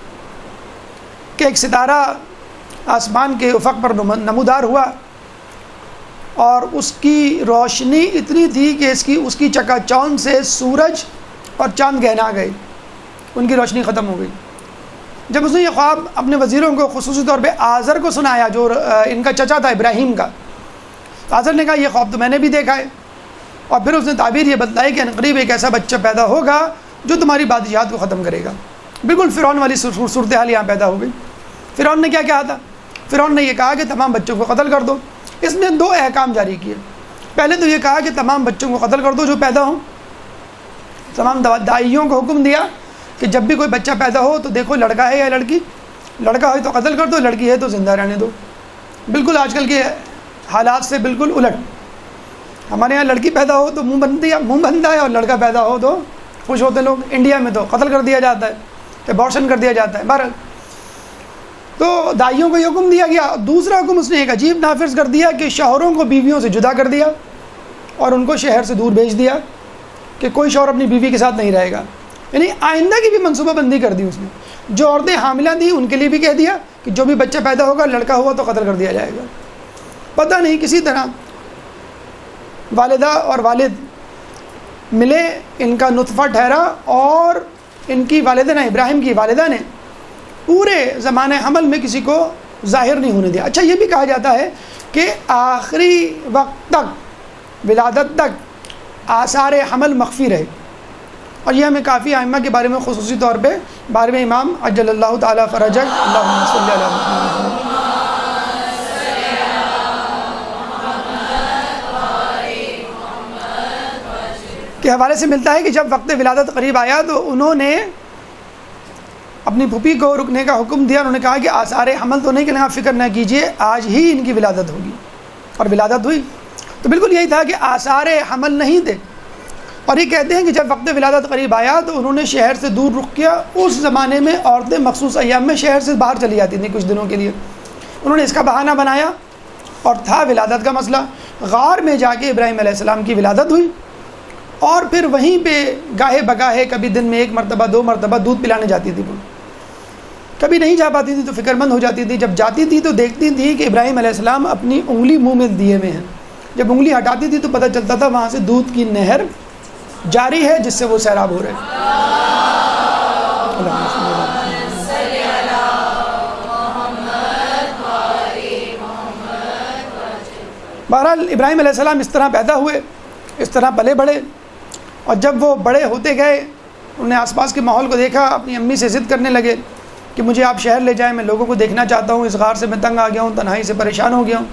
کہ ایک ستارہ آسمان کے افق پر نمودار ہوا اور اس کی روشنی اتنی تھی کہ اس کی چکا چوند سے سورج اور چاند گہنا گئے، ان کی روشنی ختم ہو گئی. جب اس نے یہ خواب اپنے وزیروں کو خصوصی طور پہ آزر کو سنایا جو ان کا چچا تھا ابراہیم کا، آزر نے کہا یہ خواب تو میں نے بھی دیکھا ہے. اور پھر اس نے تعبیر یہ بتلائی کہ عنقریب ایک ایسا بچہ پیدا ہوگا جو تمہاری بادشاہت کو ختم کرے گا. بالکل فرعون والی صورتحال یہاں پیدا ہو گئی. فرعون نے کیا کہا تھا؟ فرعون نے یہ کہا کہ تمام بچوں کو قتل کر دو. اس نے 2 احکام جاری کیے. پہلے تو یہ کہا کہ تمام بچوں کو قتل کر دو جو پیدا ہوں. تمام دائیوں کو حکم دیا کہ جب بھی کوئی بچہ پیدا ہو تو دیکھو لڑکا ہے یا لڑکی، لڑکا ہے تو قتل کر دو، لڑکی ہے تو زندہ رہنے دو. بالکل آج کل کے حالات سے بالکل الٹ. ہمارے یہاں لڑکی پیدا ہو تو منہ بنتا ہے اور لڑکا پیدا ہو تو خوش ہوتے لوگ. انڈیا میں تو قتل کر دیا جاتا ہے، ابارشن کر دیا جاتا ہے. بہرحال تو دائیوں کو یہ حکم دیا گیا. دوسرا حکم اس نے ایک عجیب نافذ کر دیا کہ شوہروں کو بیویوں سے جدا کر دیا اور ان کو شہر سے دور بھیج دیا کہ کوئی شوہر اپنی بیوی کے ساتھ نہیں رہے گا. یعنی آئندہ کی بھی منصوبہ بندی کر دی اس نے. جو عورتیں حاملہ تھیں ان کے لیے بھی کہہ دیا کہ جو بھی بچہ پیدا ہوگا، لڑکا ہوا تو قتل کر دیا جائے گا. پتہ نہیں کسی طرح والدہ اور والد ملے، ان کا نطفہ ٹھہرا، اور ان کی والدہ نے، ابراہیم کی والدہ نے پورے زمانے حمل میں کسی کو ظاہر نہیں ہونے دیا۔ اچھا، یہ بھی کہا جاتا ہے کہ آخری وقت تک، ولادت تک آثار حمل مخفی رہے، اور یہ ہمیں کافی ائمہ کے بارے میں، خصوصی طور پہ 12ویں امام عجل اللہ تعالیٰ فرجک اللہم صلی علی محمد کے حوالے سے ملتا ہے کہ جب وقت ولادت قریب آیا تو انہوں نے اپنی پھوپھی کو رکنے کا حکم دیا۔ انہوں نے کہا کہ آثار حمل تو نہیں کہ آپ فکر نہ کیجیے، آج ہی ان کی ولادت ہوگی، اور ولادت ہوئی۔ تو بالکل یہی تھا کہ آثار حمل نہیں تھے، اور یہ کہتے ہیں کہ جب وقت ولادت قریب آیا تو انہوں نے شہر سے دور رخ کیا۔ اس زمانے میں عورتیں مخصوص ایام میں شہر سے باہر چلی جاتی تھیں کچھ دنوں کے لیے، انہوں نے اس کا بہانہ بنایا، اور تھا ولادت کا مسئلہ۔ غار میں جا کے ابراہیم علیہ السلام کی ولادت ہوئی، اور پھر وہیں پہ گاہے بگاہے کبھی دن میں 1 مرتبہ 2 مرتبہ دودھ پلانے جاتی تھی، کبھی نہیں جا پاتی تھی تو فکر مند ہو جاتی تھی۔ جب جاتی تھی تو دیکھتی تھی کہ ابراہیم علیہ السلام اپنی انگلی منہ میں دیے ہوئے ہیں، جب انگلی ہٹاتی تھی تو پتہ چلتا تھا وہاں سے دودھ کی نہر جاری ہے جس سے وہ سیراب ہو رہے ہیں۔ بہرحال ابراہیم علیہ السلام اس طرح پیدا ہوئے، اس طرح پلے بڑھے، اور جب وہ بڑے ہوتے گئے انہوں نے آس پاس کے ماحول کو دیکھا، اپنی امی سے ضد کرنے لگے کہ مجھے آپ شہر لے جائیں، میں لوگوں کو دیکھنا چاہتا ہوں، اس غار سے میں تنگ آ گیا ہوں، تنہائی سے پریشان ہو گیا ہوں۔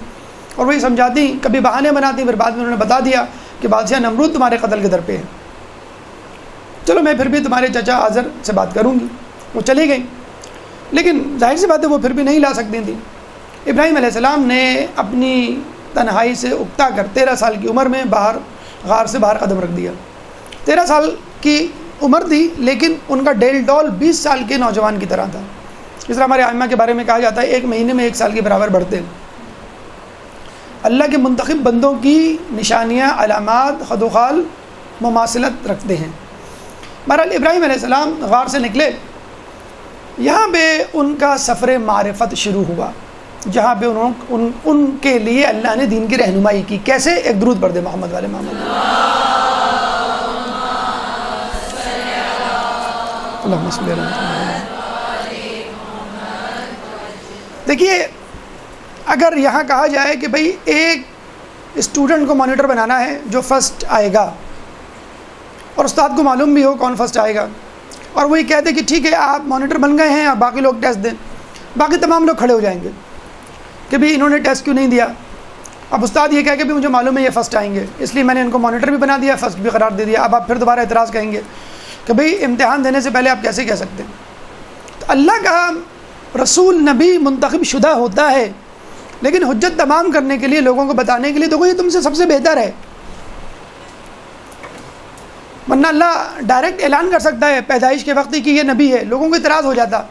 اور وہی سمجھاتی، کبھی بہانے بناتی، پھر بعد میں انہوں نے بتا دیا کہ بادشاہ نمرود تمہارے قتل کے در پہ ہے، چلو میں پھر بھی تمہارے چچا آزر سے بات کروں گی۔ وہ چلی گئی، لیکن ظاہر سی بات ہے وہ پھر بھی نہیں لا سکتی تھیں۔ ابراہیم علیہ السلام نے اپنی تنہائی سے اکتا کر 13 سال کی عمر میں غار سے باہر قدم رکھ دیا۔ 13 سال کی عمر تھی، لیکن ان کا ڈیل ڈول 20 سال کے نوجوان کی طرح تھا۔ اس طرح ہمارے ائمہ کے بارے میں کہا جاتا ہے 1 مہینے میں 1 سال کے برابر بڑھتے۔ اللہ کے منتخب بندوں کی نشانیاں، علامات، خد و خال مماثلت رکھتے ہیں۔ بہرحال ابراہیم علیہ السلام غار سے نکلے، یہاں پہ ان کا سفر معرفت شروع ہوا، جہاں پہ ان کے لیے اللہ نے دین کی رہنمائی کی۔ کیسے؟ ایک درود پڑھ دے محمد والے محمد۔ اللہم صلی علی محمد۔ دیکھیے، اگر یہاں کہا جائے کہ بھئی ایک اسٹوڈنٹ کو مانیٹر بنانا ہے جو فرسٹ آئے گا، اور استاد کو معلوم بھی ہو کون فرسٹ آئے گا، اور وہی کہتے کہ ٹھیک ہے آپ مانیٹر بن گئے ہیں، اور باقی لوگ ٹیسٹ دیں، باقی تمام لوگ کھڑے ہو جائیں گے کہ بھئی انہوں نے ٹیسٹ کیوں نہیں دیا۔ اب استاد یہ کہہ کہ بھی مجھے معلوم ہے یہ فرسٹ آئیں گے، اس لیے میں نے ان کو مانیٹر بھی بنا دیا، فرسٹ بھی قرار دے دیا۔ اب آپ پھر دوبارہ اعتراض کہیں گے کہ بھئی امتحان دینے سے پہلے آپ کیسے کہہ سکتے ہیں؟ تو اللہ کا رسول نبی منتخب شدہ ہوتا ہے، لیکن حجت تمام کرنے کے لیے، لوگوں کو بتانے کے لیے تو یہ تم سے سب سے بہتر ہے، ورنہ اللہ ڈائریکٹ اعلان کر سکتا ہے پیدائش کے وقت کہ یہ نبی ہے، لوگوں کو اعتراض ہو جاتا۔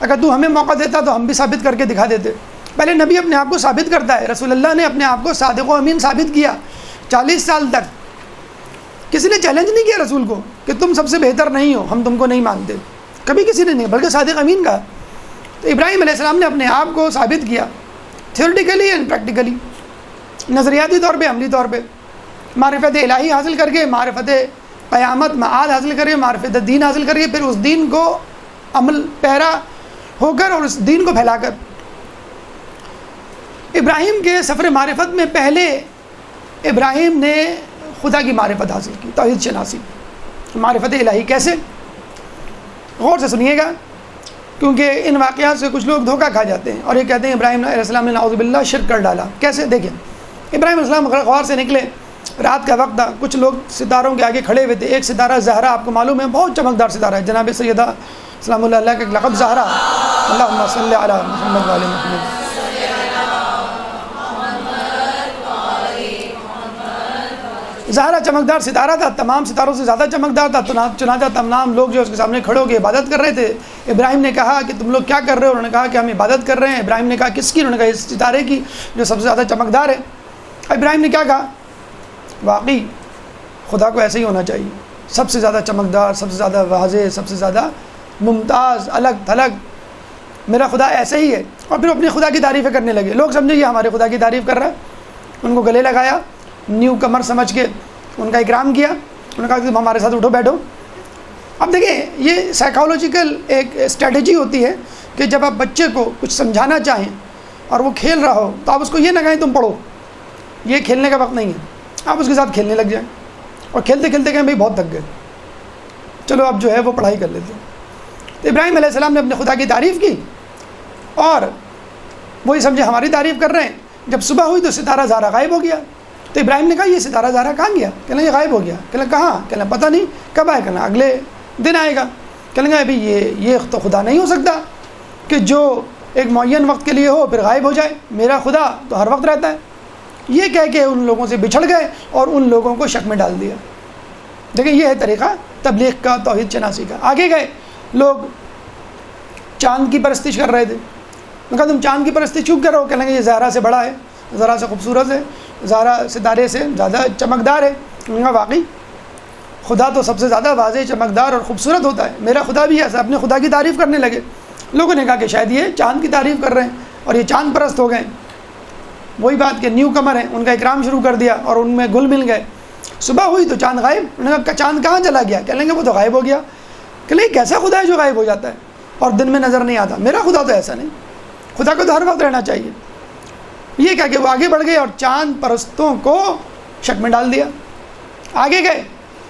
اگر تو ہمیں موقع دیتا تو ہم بھی ثابت کر کے دکھا دیتے۔ پہلے نبی اپنے آپ کو ثابت کرتا ہے، رسول اللہ نے اپنے آپ کو صادق و امین ثابت کیا 40 سال تک۔ کسی نے چیلنج نہیں کیا رسول کو کہ تم سب سے بہتر نہیں ہو، ہم تم کو نہیں مانتے، کبھی کسی نے نہیں، بلکہ صادق امین کہا۔ تو ابراہیم علیہ السلام نے اپنے آپ کو ثابت کیا، تھیوریٹیکلی اینڈ پریکٹیکلی، نظریاتی طور پہ، عملی طور پہ، معرفت الہی حاصل کر کے، معرفت قیامت معاد حاصل کر کے، معرفت دین حاصل کر کے، پھر اس دین کو عمل پیرا ہو کر اور اس دین کو پھیلا کر۔ ابراہیم کے سفر معرفت میں پہلے ابراہیم نے خدا کی معرفت حاصل کی، توحید شناسی، معرفت الہی۔ کیسے؟ غور سے سنیے گا، کیونکہ ان واقعات سے کچھ لوگ دھوکہ کھا جاتے ہیں اور یہ کہتے ہیں ابراہیم علیہ السلام نے نعوذ باللہ شرک کر ڈالا۔ کیسے؟ دیکھیں، ابراہیم علیہ السلام غار سے نکلے، رات کا وقت تھا، کچھ لوگ ستاروں کے آگے کھڑے ہوئے تھے۔ ایک ستارہ زہرا، آپ کو معلوم ہے بہت چمکدار ستارہ ہے، جناب سیدہ سلام اللہ علیہ کا لقب زہرا، اللہم صلی علی محمد وعلی محمد۔ زہرا چمکدار ستارہ تھا، تمام ستاروں سے زیادہ چمکدار تھا، چنانچہ تمام لوگ جو اس کے سامنے کھڑے ہو کے عبادت کر رہے تھے۔ ابراہیم نے کہا کہ تم لوگ کیا کر رہے ہو؟ انہوں نے کہا کہ ہم عبادت کر رہے ہیں۔ ابراہیم نے کہا کس کی؟ انہوں نے کہا اس ستارے کی جو سب سے زیادہ چمکدار ہے۔ ابراہیم نے کیا کہا؟ واقعی خدا کو ایسے ہی ہونا چاہیے، سب سے زیادہ چمکدار، سب سے زیادہ واضح، سب سے زیادہ ممتاز، الگ تھلگ، میرا خدا ایسے ہی ہے۔ اور پھر اپنی خدا کی تعریفیں کرنے لگے۔ لوگ سمجھے یہ ہمارے خدا کی تعریف کر رہا ہے، ان کو گلے لگایا، نیو کمر سمجھ کے ان کا اکرام کیا، انہوں نے کہا کہ ہمارے ساتھ اٹھو بیٹھو. اب دیکھیں یہ سائیکالوجیکل ایک اسٹریٹجی ہوتی ہے کہ جب آپ بچے کو کچھ سمجھانا چاہیں اور وہ کھیل رہا ہو تو آپ اس کو یہ نہ کہیں تم پڑھو, یہ کھیلنے کا وقت نہیں ہے, آپ اس کے ساتھ کھیلنے لگ جائیں اور کھیلتے کھیلتے کہیں بھائی بہت تھک گئے, چلو اب جو ہے وہ پڑھائی کر لیتے ہیں. تو ابراہیم علیہ السلام نے اپنے خدا کی تعریف کی اور وہی سمجھے ہماری تعریف کر رہے ہیں. جب صبح ہوئی تو ستارہ زہرا غائب ہو گیا. تو ابراہیم نے کہا یہ ستارہ زہرا کہاں گیا؟ کہنا یہ غائب ہو گیا. کہنا کہاں؟ کہنا پتہ نہیں کب آئے. کہنا اگلے دن آئے گا. کہنے گا ابھی یہ تو خدا نہیں ہو سکتا کہ جو ایک معین وقت کے لیے ہو پھر غائب ہو جائے, میرا خدا تو ہر وقت رہتا ہے. یہ کہہ کے ان لوگوں سے بچھڑ گئے اور ان لوگوں کو شک میں ڈال دیا. دیکھیں یہ ہے طریقہ تبلیغ کا, توحید شناسی کا. آگے گئے لوگ چاند کی پرستش کر رہے تھے. میں کہا تم چاند کی پرستش کیوں کر رہے ہو؟ کہنے لگے یہ زہرا سے بڑا ہے, زہرا سے خوبصورت ہے, زہرا ستارے سے زیادہ چمکدار ہے. میں نے کہا واقعی خدا تو سب سے زیادہ واضح, چمکدار اور خوبصورت ہوتا ہے, میرا خدا بھی ایسا. اپنے خدا کی تعریف کرنے لگے. لوگوں نے کہا کہ شاید یہ چاند کی تعریف کر رہے ہیں اور یہ چاند پرست ہو گئے. وہی بات کہ نیو کمر ہیں, ان کا اکرام شروع کر دیا اور ان میں گل مل گئے. صبح ہوئی تو چاند غائب. انہوں نے کہا چاند کہاں چلا گیا؟ کہہ لیں گے وہ تو غائب ہو گیا. کہ نہیں کیسا خدا ہے جو غائب ہو جاتا ہے اور دن میں نظر نہیں آتا؟ میرا خدا تو ایسا نہیں, خدا کو تو ہر وقت رہنا چاہیے. یہ کہہ کے وہ آگے بڑھ گئے اور چاند پرستوں کو شک میں ڈال دیا. آگے گئے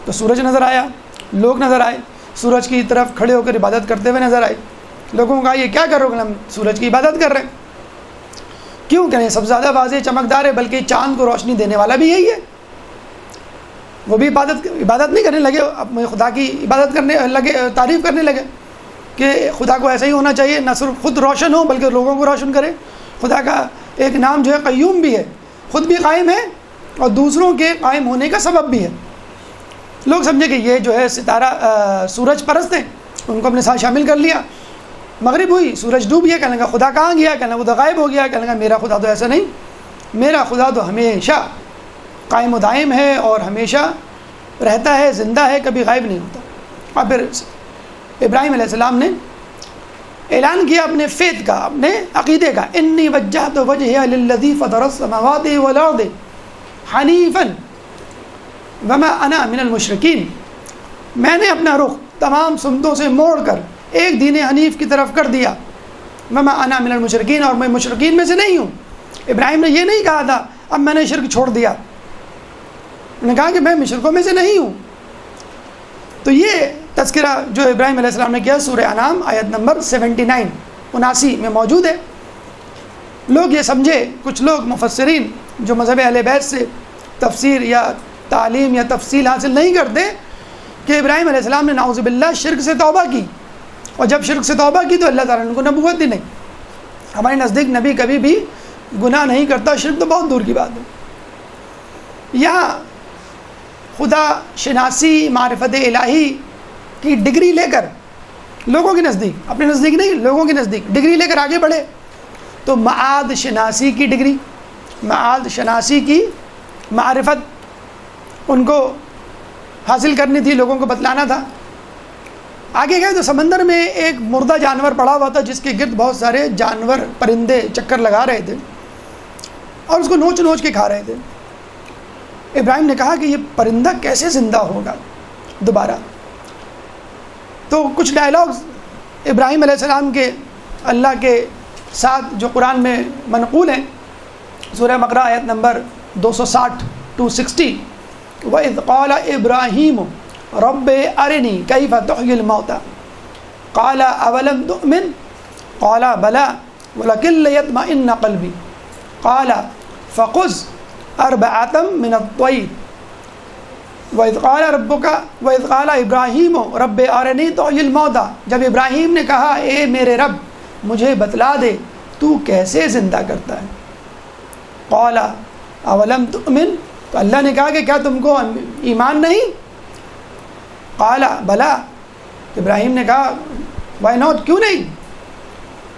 تو سورج نظر آیا, لوگ نظر آئے, سورج کی طرف کھڑے ہو کر عبادت کرتے ہوئے نظر آئے. لوگوں کو کہا یہ کیا کرو گے؟ ہم سورج کی عبادت کر رہے ہیں. کیوں؟ کہ سب سے زیادہ واضح چمکدار ہے, بلکہ چاند کو روشنی دینے والا بھی یہی ہے. وہ بھی عبادت نہیں کرنے لگے, اپنے خدا کی عبادت کرنے لگے, تعریف کرنے لگے کہ خدا کو ایسا ہی ہونا چاہیے, نہ صرف خود روشن ہو بلکہ لوگوں کو روشن کرے. خدا کا ایک نام جو ہے قیوم بھی ہے, خود بھی قائم ہے اور دوسروں کے قائم ہونے کا سبب بھی ہے. لوگ سمجھے کہ یہ جو ہے ستارہ سورج پرست ہیں, ان کو اپنے ساتھ شامل کر لیا. مغرب ہوئی, سورج ڈوب گیا. کہنے لگا خدا کہاں گیا؟ کہنے لگا وہ تو غائب ہو گیا. کہنے لگا میرا خدا تو ایسا نہیں, میرا خدا تو ہمیشہ قائم و دائم ہے اور ہمیشہ رہتا ہے, زندہ ہے, کبھی غائب نہیں ہوتا. اور پھر ابراہیم علیہ السلام نے اعلان کیا اپنے فیت کا, اپنے عقیدے کا. انی وجہت وجہی للذی فطر السماوات والارض حنیفا وما انا من المشرکین. میں نے اپنا رخ تمام سمتوں سے موڑ کر ایک دین حنیف کی طرف کر دیا. وما انا من المشرکین, اور میں مشرکین میں سے نہیں ہوں. ابراہیم نے یہ نہیں کہا تھا اب میں نے شرک چھوڑ دیا, انہوں نے کہا کہ میں مشرکوں میں سے نہیں ہوں. تو یہ تذکرہ جو ابراہیم علیہ السلام نے کیا سورہ انعام آیت نمبر 79 میں موجود ہے. لوگ یہ سمجھے, کچھ لوگ مفسرین جو مذہب اہل بیت سے تفسیر یا تعلیم یا تفصیل حاصل نہیں کرتے, کہ ابراہیم علیہ السلام نے نعوذ باللہ شرک سے توبہ کی, اور جب شرک سے توبہ کی تو اللہ تعالیٰ نے ان کو نبوت دی. نہیں, ہمارے نزدیک نبی کبھی بھی گناہ نہیں کرتا, شرک تو بہت دور کی بات ہے. یہاں خدا شناسی معرفت الہی کی ڈگری لے کر لوگوں کے نزدیک, اپنے نزدیک نہیں, لوگوں کے نزدیک ڈگری لے کر آگے بڑھے. تو معاد شناسی کی ڈگری, معاد شناسی کی معرفت ان کو حاصل کرنی تھی, لوگوں کو بتلانا تھا. آگے گئے تو سمندر میں ایک مردہ جانور پڑا ہوا تھا جس کے گرد بہت سارے جانور پرندے چکر لگا رہے تھے اور اس کو نوچ نوچ کے کھا رہے تھے. ابراہیم نے کہا کہ یہ پرندہ کیسے زندہ ہوگا دوبارہ؟ تو کچھ ڈائلاگز ابراہیم علیہ السلام کے اللہ کے ساتھ جو قرآن میں منقول ہیں. سورہ بقرہ آیت نمبر 260-260, وَإِذْ قَالَ إِبْرَاهِيمُ رَبِّ أَرِنِي كَيْفَ تُحْيِي الْمَوْتَى قَالَ أَوَلَمْ تُؤْمِنْ قَالَ بَلَىٰ وَلَكِنْ لِيَطْمَئِنَّ قَلْبِي قَالَ فَخُذْ أَرْبَعَةً مِّنَ الطَّيْرِ وَإِذْ قَالَ إِبْرَاهِيمُ رَبِّ أَرِنِي تُحْيِي الْمَوْتَى. جب ابراہیم نے کہا اے میرے رب مجھے بتلا دے تو کیسے زندہ کرتا ہے. قَالَ أَوَلَمْ تُؤْمِنْ, تو اللہ نے کہا کہ کیا تم کو ایمان نہیں؟ قَالَ بَلَىٰ, ابراہیم نے کہا وائی ناٹ, کیوں نہیں؟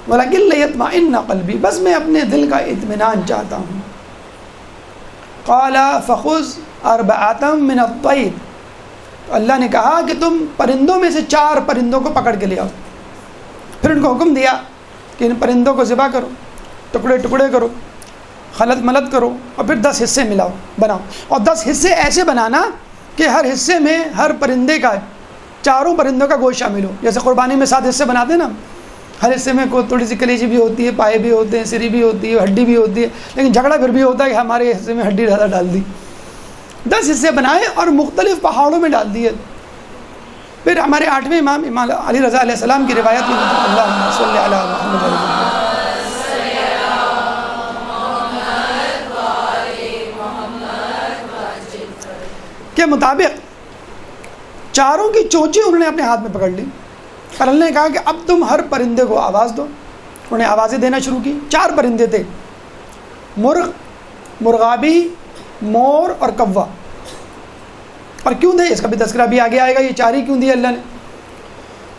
وَلَكِنْ لِيَطْمَئِنَّ قَلْبِي, بس میں اپنے دل کا اطمینان چاہتا ہوں. قَالَ فَخُذْ أَرْبَعَةً مِّنَ الطَّيْرِ, اللہ نے کہا کہ تم پرندوں میں سے 4 پرندوں کو پکڑ کے لے آؤ. پھر ان کو حکم دیا کہ ان پرندوں کو ذبح کرو, ٹکڑے ٹکڑے کرو, خلط ملط کرو اور پھر 10 حصے بناؤ, اور 10 حصے ایسے بنانا کہ ہر حصے میں ہر پرندے کا، چاروں پرندوں کا گوشت شامل ہو. جیسے قربانی میں 7 حصے بناتے ہیں نا، ہر حصے میں کوئی تھوڑی سی کلیجی بھی ہوتی ہے، پائے بھی ہوتے ہیں، سری بھی ہوتی ہے، ہڈی بھی ہوتی ہے، لیکن جھگڑا پھر بھی ہوتا ہے کہ ہمارے حصے میں ہڈی زیادہ ڈال دی. 10 حصے بنائے اور مختلف پہاڑوں میں ڈال دیے. پھر ہمارے 8ویں امام علی رضا علیہ السلام کی روایت میں اللہم صلی علی محمد وعلی محمد کے مطابق چاروں کی چونچیں انہوں نے اپنے ہاتھ میں پکڑ لی اور اللہ نے کہا کہ اب تم ہر پرندے کو آواز دو. انہوں نے آوازیں دینا شروع کی. 4 پرندے تھے، مرغ، مرغابی، مور اور کوا. اور کیوں دے اس کا بھی تذکرہ بھی آگے آئے گا، یہ 4 ہی کیوں دیے اللہ نے.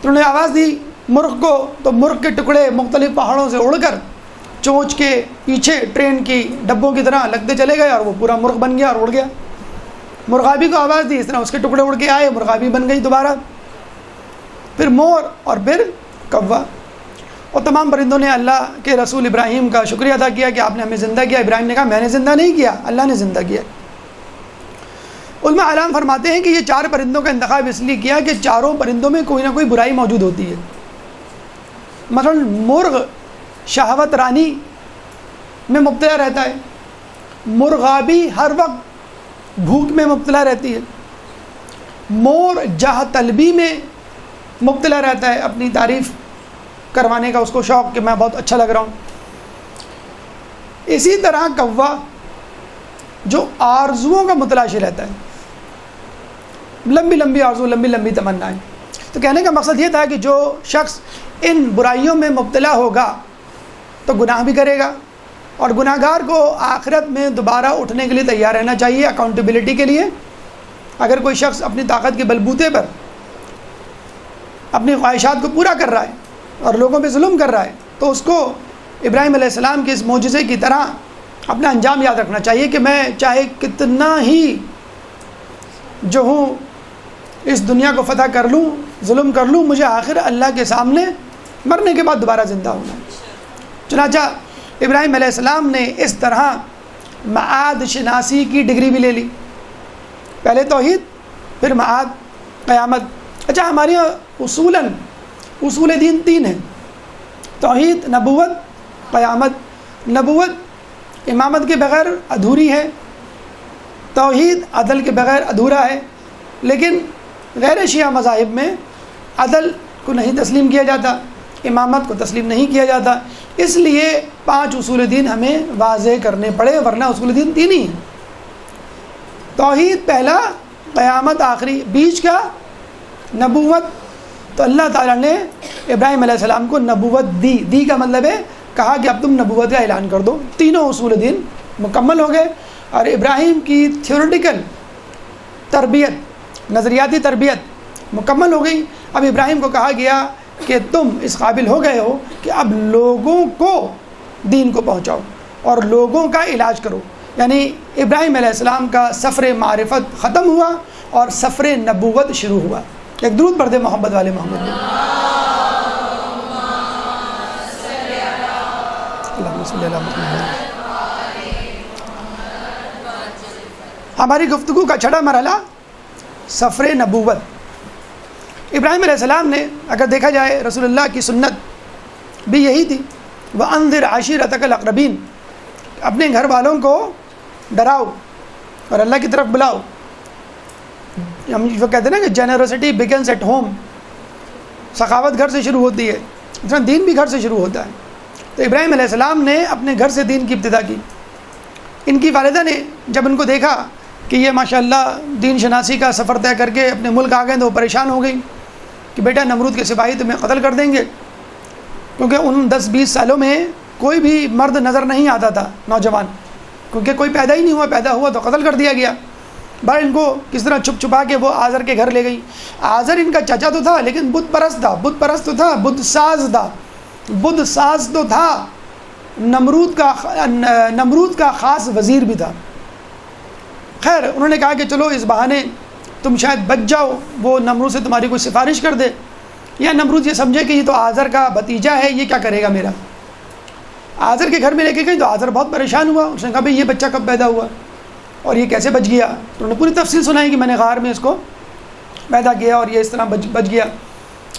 تو انہوں نے آواز دی مرغ کو، تو مرغ کے ٹکڑے مختلف پہاڑوں سے اڑ کر چونچ کے پیچھے ٹرین کی ڈبوں کی طرح لگتے چلے گئے اور وہ پورا مرغ بن گیا اور اڑ گیا. مرغابی کو آواز دی، اس طرح اس کے ٹکڑے اڑ کے آئے، مرغابی بن گئی دوبارہ. پھر مور اور پھر کوا. اور تمام پرندوں نے اللہ کے رسول ابراہیم کا شکریہ ادا کیا کہ آپ نے ہمیں زندہ کیا. ابراہیم نے کہا میں نے زندہ نہیں کیا، اللہ نے زندہ کیا. علماء علام فرماتے ہیں کہ یہ 4 پرندوں کا انتخاب اس لیے کیا کہ چاروں پرندوں میں کوئی نہ کوئی برائی موجود ہوتی ہے. مثلا مرغ شہوت رانی میں مبتلا رہتا ہے، مرغابی ہر وقت بھوک میں مبتلا رہتی ہے، مور جاہ طلبی میں مبتلا رہتا ہے، اپنی تعریف کروانے کا اس کو شوق کہ میں بہت اچھا لگ رہا ہوں. اسی طرح کوا جو آرزوؤں کا متلاشی رہتا ہے، لمبی لمبی آرزو، لمبی لمبی تمنائیں. تو کہنے کا مقصد یہ تھا کہ جو شخص ان برائیوں میں مبتلا ہوگا تو گناہ بھی کرے گا، اور گناہ گار کو آخرت میں دوبارہ اٹھنے کے لیے تیار رہنا چاہیے، اکاؤنٹیبلٹی کے لیے. اگر کوئی شخص اپنی طاقت کے بلبوتے پر اپنی خواہشات کو پورا کر رہا ہے اور لوگوں پہ ظلم کر رہا ہے تو اس کو ابراہیم علیہ السلام کے اس معجزے کی طرح اپنا انجام یاد رکھنا چاہیے کہ میں چاہے کتنا ہی جو ہوں اس دنیا کو فتح کر لوں، ظلم کر لوں، مجھے آخر اللہ کے سامنے مرنے کے بعد دوبارہ زندہ ہونا ہے. چنانچہ ابراہیم علیہ السلام نے اس طرح معاد شناسی کی ڈگری بھی لے لی، پہلے توحید پھر معاد قیامت. اچھا ہمارے یہاں اصول دین 3 ہیں، توحید، نبوت، قیامت. نبوت امامت کے بغیر ادھوری ہے، توحید عدل کے بغیر ادھورا ہے. لیکن غیر شیعہ مذاہب میں عدل کو نہیں تسلیم کیا جاتا، امامت کو تسلیم نہیں کیا جاتا. اس لیے 5 اصول دین ہمیں واضح کرنے پڑے، ورنہ اصول دین 3 ہی ہیں. توحید پہلا، قیامت آخری، بیچ کا نبوت. تو اللہ تعالیٰ نے ابراہیم علیہ السلام کو نبوت دی کا مطلب ہے کہا کہ اب تم نبوت کا اعلان کر دو. تینوں اصول دین مکمل ہو گئے اور ابراہیم کی تھیوریٹیکل تربیت، نظریاتی تربیت مکمل ہو گئی. اب ابراہیم کو کہا گیا کہ تم اس قابل ہو گئے ہو کہ اب لوگوں کو دین کو پہنچاؤ اور لوگوں کا علاج کرو. یعنی ابراہیم علیہ السلام کا سفر معرفت ختم ہوا اور سفر نبوت شروع ہوا. ایک درود پڑھ دے محبت والے محمد میں. اللہم صلی علی محمد. ہماری گفتگو کا چھٹا مرحلہ سفر نبوت. ابراہیم علیہ السلام نے، اگر دیکھا جائے رسول اللہ کی سنت بھی یہی تھی، وَأَنذِرْ عَشِيرَتَكَ الْأَقْرَبِينَ، اپنے گھر والوں کو ڈراؤ اور اللہ کی طرف بلاؤ. ہم وہ کہتے ہیں نا کہ جنرسٹی بگنس ایٹ ہوم، سخاوت گھر سے شروع ہوتی ہے، اس میں دین بھی گھر سے شروع ہوتا ہے. تو ابراہیم علیہ السلام نے اپنے گھر سے دین کی ابتدا کی. ان کی والدہ نے جب ان کو دیکھا کہ یہ ماشاءاللہ دین شناسی کا سفر طے کر کے اپنے ملک آ گئے تو وہ پریشان ہو گئی کہ بیٹا نمرود کے سپاہی تمہیں قتل کر دیں گے، کیونکہ ان 10-20 سالوں میں کوئی بھی مرد نظر نہیں آتا تھا نوجوان، کیونکہ کوئی پیدا ہی نہیں ہوا، پیدا ہوا تو قتل کر دیا گیا. بھائی ان کو کس طرح چھپ چھپا کے وہ آزر کے گھر لے گئی. آزر ان کا چچا تو تھا لیکن بت پرست تھا، بت پرست تو تھا، بت ساز تھا، بت ساز تو تھا، نمرود کا خاص وزیر بھی تھا. خیر انہوں نے کہا کہ چلو اس بہانے تم شاید بچ جاؤ، وہ نمرود سے تمہاری کوئی سفارش کر دے، یا نمرود یہ سمجھے کہ یہ تو آزر کا بھتیجا ہے، یہ کیا کرے گا میرا. آزر کے گھر میں لے کے گئی تو آزر بہت پریشان ہوا. اس نے کہا بھائی یہ بچہ کب پیدا ہوا. اور یہ کیسے بچ گیا؟ تو انہوں نے پوری تفصیل سنائی کہ میں نے غار میں اس کو پیدا کیا اور یہ اس طرح بچ گیا.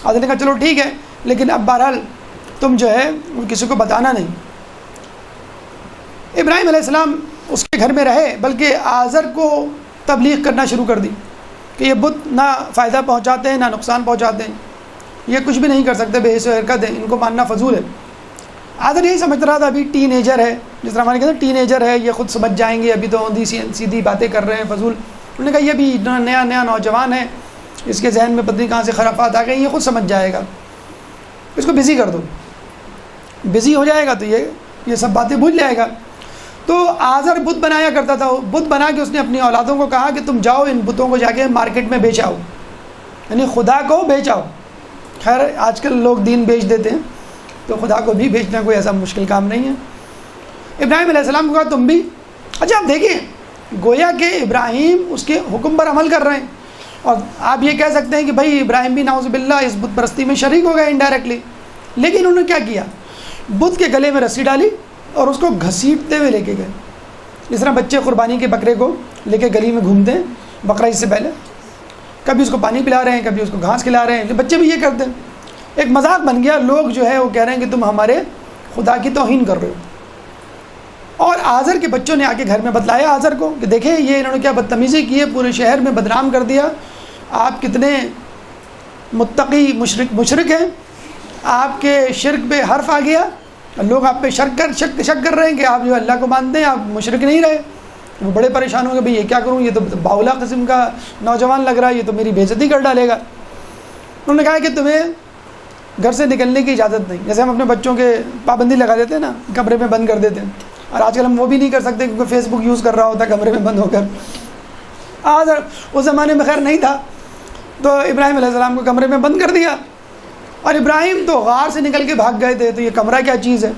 حضرت نے کہا چلو ٹھیک ہے، لیکن اب بہرحال تم جو ہے کسی کو بتانا نہیں. ابراہیم علیہ السلام اس کے گھر میں رہے، بلکہ آزر کو تبلیغ کرنا شروع کر دی کہ یہ بت نہ فائدہ پہنچاتے ہیں نہ نقصان پہنچاتے ہیں، یہ کچھ بھی نہیں کر سکتے، بے حس و حرکت ہے، ان کو ماننا فضول ہے. آزر یہی سمجھ رہا تھا ابھی ٹین ایجر ہے، جس طرح ہمارے کہتے ہیں ٹین ایجر ہے، یہ خود سمجھ جائیں گے، ابھی تو سیدھی باتیں کر رہے ہیں فضول. انہوں نے کہا یہ بھی نیا نوجوان ہے، اس کے ذہن میں پتہ نہیں کہاں سے خرافات آ گئی، یہ خود سمجھ جائے گا، اس کو بزی کر دو، بزی ہو جائے گا تو یہ سب باتیں بھول جائے گا. تو آزر بت بنایا کرتا تھا، بت بنا کے اس نے اپنی اولادوں کو کہا کہ تم جاؤ ان بتوں کو جا کے مارکیٹ میں بیچاؤ، یعنی خدا کو بیچاؤ. خیر آج کل لوگ دین بیچ دیتے ہیں، تو خدا کو بھی بیچنا کوئی ایسا مشکل کام نہیں ہے. ابراہیم علیہ السلام کو کہا تم بھی. اچھا آپ دیکھیں، گویا کہ ابراہیم اس کے حکم پر عمل کر رہے ہیں، اور آپ یہ کہہ سکتے ہیں کہ بھائی ابراہیم بھی نعوذ باللہ اس بت پرستی میں شریک ہو گئے انڈائریکٹلی. لیکن انہوں نے کیا کیا؟ بت کے گلے میں رسی ڈالی اور اس کو گھسیٹتے ہوئے لے کے گئے. جس طرح بچے قربانی کے بکرے کو لے کے گلی میں گھومتے ہیں بقرہ عید سے پہلے، کبھی اس کو پانی پلا رہے ہیں، کبھی اس کو گھاس کھلا رہے ہیں، بچے بھی یہ کرتے ہیں. ایک مذاق بن گیا، لوگ جو ہے وہ کہہ رہے ہیں کہ تم ہمارے خدا کی توہین کر رہے ہو. اور آزر کے بچوں نے آ کے گھر میں بتلایا آزر کو کہ دیکھیں یہ انہوں نے کیا بدتمیزی کی ہے، پورے شہر میں بدنام کر دیا، آپ کتنے متقی مشرک ہیں، آپ کے شرک پہ حرف آ گیا، لوگ آپ پہ شک کر رہے ہیں کہ آپ جو اللہ کو مانتے ہیں، آپ مشرک نہیں رہے. وہ بڑے پریشان ہو گئے، بھئی یہ کیا کروں، یہ تو باولا قسم کا نوجوان لگ رہا ہے، یہ تو میری بے عزتی کر ڈالے گا. انہوں نے کہا کہ تمہیں گھر سے نکلنے کی اجازت نہیں. جیسے ہم اپنے بچوں کے پابندی لگا دیتے ہیں نا، کمرے میں بند کر دیتے ہیں، اور آج کل ہم وہ بھی نہیں کر سکتے کیونکہ فیس بک یوز کر رہا ہوتا ہے کمرے میں بند ہو کر. آج اس زمانے میں خیر نہیں تھا، تو ابراہیم علیہ السلام کو کمرے میں بند کر دیا. اور ابراہیم تو غار سے نکل کے بھاگ گئے تھے، تو یہ کمرہ کیا چیز ہے،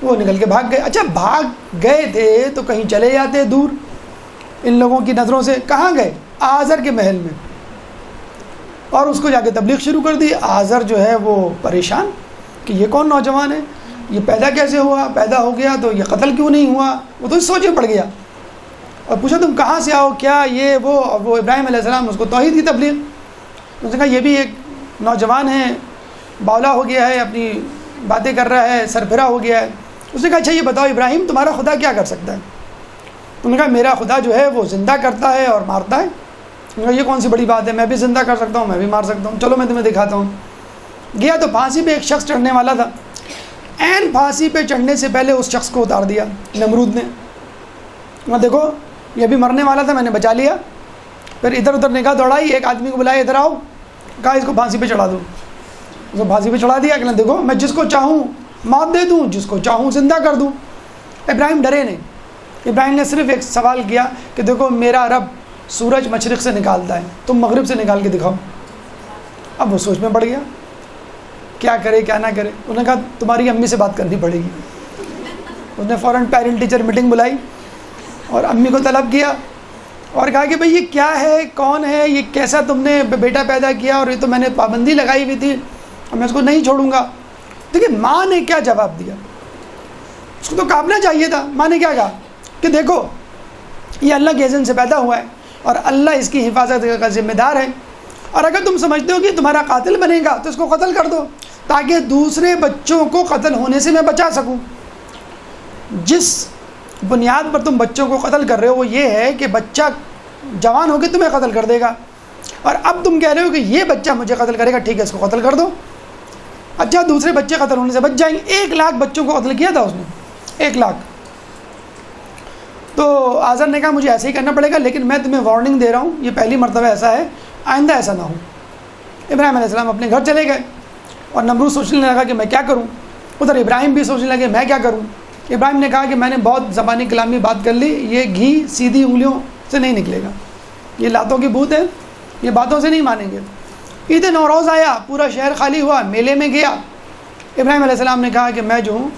وہ نکل کے بھاگ گئے. اچھا بھاگ گئے تھے تو کہیں چلے جاتے دور ان لوگوں کی نظروں سے. کہاں گئے؟ آزر کے محل میں، اور اس کو جا کے تبلیغ شروع کر دی. آزر جو ہے وہ پریشان کہ یہ کون نوجوان ہے، یہ پیدا کیسے ہوا، پیدا ہو گیا تو یہ قتل کیوں نہیں ہوا. وہ تو سوچے پڑ گیا اور پوچھا تم کہاں سے آؤ، کیا یہ وہ. اور وہ ابراہیم علیہ السلام اس کو توحید کی تبلیغ. اس نے کہا یہ بھی ایک نوجوان ہے، باولا ہو گیا ہے، اپنی باتیں کر رہا ہے، سربراہ ہو گیا ہے. اس نے کہا اچھا یہ بتاؤ ابراہیم تمہارا خدا کیا کر سکتا ہے؟ انہوں نے کہا میرا خدا جو ہے وہ زندہ کرتا ہے اور مارتا ہے. انہوں نے کہا یہ کون سی بڑی بات ہے، میں بھی زندہ کر سکتا ہوں، میں بھی مار سکتا ہوں، چلو میں تمہیں دکھاتا ہوں. گیا تو پھانسی پہ ایک شخص چڑھنے والا تھا. عین پھانسی پہ چڑھنے سے پہلے اس شخص کو اتار دیا نمرود نے. وہاں دیکھو یہ بھی مرنے والا تھا، میں نے بچا لیا. پھر ادھر ادھر نگاہ دوڑائی، ایک آدمی کو بلایا ادھر آؤ، کہا اس کو پھانسی پہ چڑھا دوں. اس کو پھانسی پہ چڑھا دیا کہ دیکھو میں جس کو چاہوں موت دے دوں، جس کو چاہوں زندہ کر دوں. ابراہیم ڈرے نہیں. ابراہیم نے صرف ایک سوال کیا کہ دیکھو میرا رب سورج مشرق سے نکالتا ہے، تم مغرب سے نکال کے دکھاؤ. اب وہ سوچ میں پڑ گیا کیا کرے کیا نہ کرے. انہوں نے کہا تمہاری امی سے بات کرنی پڑے گی. اس نے فوراً پیرنٹ ٹیچر میٹنگ بلائی اور امی کو طلب کیا اور کہا کہ بھئی یہ کیا ہے، کون ہے یہ، کیسا تم نے بیٹا پیدا کیا، اور یہ تو میں نے پابندی لگائی ہوئی تھی اور میں اس کو نہیں چھوڑوں گا. دیکھیں ماں نے کیا جواب دیا، اس کو تو کاپنا چاہیے تھا. ماں نے کیا کہا کہ دیکھو یہ اللہ کے اذن سے پیدا ہوا ہے اور اللہ اس کی حفاظت کا ذمہ دار ہے، اور اگر تم سمجھتے ہو کہ تمہارا قاتل بنے گا تو اس کو قتل کر دو تاکہ دوسرے بچوں کو قتل ہونے سے میں بچا سکوں. جس بنیاد پر تم بچوں کو قتل کر رہے ہو وہ یہ ہے کہ بچہ جوان ہو کے تمہیں قتل کر دے گا، اور اب تم کہہ رہے ہو کہ یہ بچہ مجھے قتل کرے گا، ٹھیک ہے اس کو قتل کر دو. اچھا دوسرے بچے قتل ہونے سے بچ جائیں گے. 1,00,000 بچوں کو قتل کیا تھا اس نے، 1,00,000. تو آزر نے کہا مجھے ایسے ہی کرنا پڑے گا، لیکن میں تمہیں وارننگ دے رہا ہوں یہ پہلی مرتبہ ایسا ہے، آئندہ ایسا نہ ہو. ابراہیم علیہ السلام اپنے گھر چلے گئے اور نمرود سوچنے لگا کہ میں کیا کروں. ادھر ابراہیم بھی سوچنے لگے میں کیا کروں. ابراہیم نے کہا کہ میں نے بہت زبانی کلامی بات کر لی، یہ گھی سیدھی انگلیوں سے نہیں نکلے گا، یہ لاتوں کی بھوت ہے، یہ باتوں سے نہیں مانیں گے. عید نوروز آیا، پورا شہر خالی ہوا، میلے میں گیا. ابراہیم علیہ السلام نے کہا کہ میں جو ہوں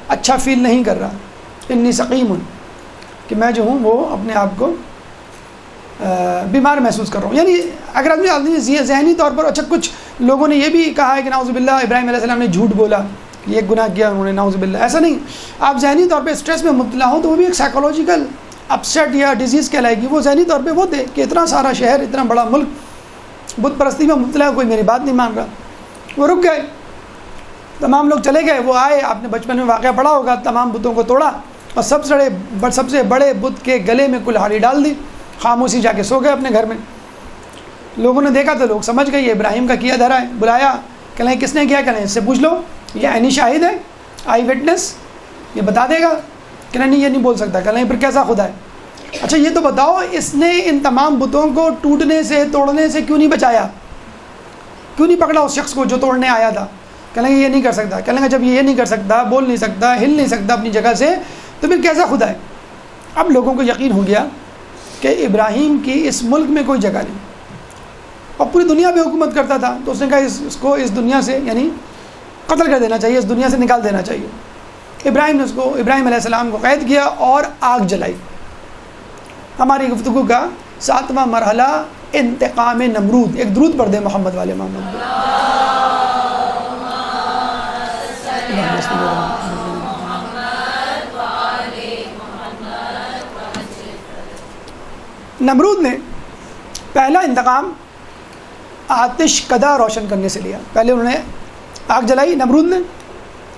اچھا فیل نہیں کر رہا، انی سقیم ہوں، کہ میں جو ہوں وہ اپنے آپ کو بیمار محسوس کر رہا ہوں. یعنی اگر آدمی ذہنی طور پر، اچھا کچھ لوگوں نے یہ بھی کہا ہے کہ نعوذ باللہ ابراہیم علیہ السلام نے جھوٹ بولا، یہ گناہ کیا انہوں نے، نعوذ باللہ. ایسا نہیں، آپ ذہنی طور پہ اسٹریس میں مبتلا ہوں تو وہ بھی ایک سائیکولوجیکل اپسیٹ یا ڈیزیز کہلائے گی، وہ ذہنی طور پہ وہ تھے کہ اتنا سارا شہر، اتنا بڑا ملک بت پرستی میں مبتلا ہے، کوئی میری بات نہیں مان رہا. وہ رک گئے، تمام لوگ چلے گئے. وہ آئے، آپ نے بچپن میں واقعہ پڑھا ہوگا، تمام بتوں کو توڑا اور سب سے بڑے بت کے گلے میں کلہاڑی ڈال دی. خاموشی جا کے سو گئے اپنے گھر میں. لوگوں نے دیکھا تو لوگ سمجھ گئے یہ ابراہیم کا کیا دھرا ہے. بلایا، کہیں کس نے کیا؟ کہیں اس سے پوچھ لو، یہ عینی شاہد ہے، آئی وٹنس، یہ بتا دے گا. کہنا نہیں، یہ نہیں بول سکتا. کہیں پھر کیسا خدا ہے؟ اچھا یہ تو بتاؤ، اس نے ان تمام بتوں کو ٹوٹنے سے، توڑنے سے کیوں نہیں بچایا؟ کیوں نہیں پکڑا اس شخص کو جو توڑنے آیا تھا؟ کہیں گے یہ نہیں کر سکتا. کہیں گے جب یہ نہیں کر سکتا، بول نہیں سکتا، ہل نہیں سکتا اپنی جگہ سے، تو پھر کیسا خدا ہے؟ اب لوگوں کو یقین ہو گیا کہ ابراہیم کی اس ملک میں کوئی جگہ نہیں، اور پوری دنیا پہ حکومت کرتا تھا. تو اس نے کہا اس کو اس دنیا سے، یعنی قتل کر دینا چاہیے، اس دنیا سے نکال دینا چاہیے. ابراہیم نے ابراہیم علیہ السلام کو قید کیا اور آگ جلائی. ہماری گفتگو کا 7واں مرحلہ انتقام نمرود. ایک درود پڑھ دیں محمد والے محمد. نمرود نے پہلا انتقام آتش کدہ روشن کرنے سے لیا. پہلے انہوں نے آگ جلائی نمرود نے.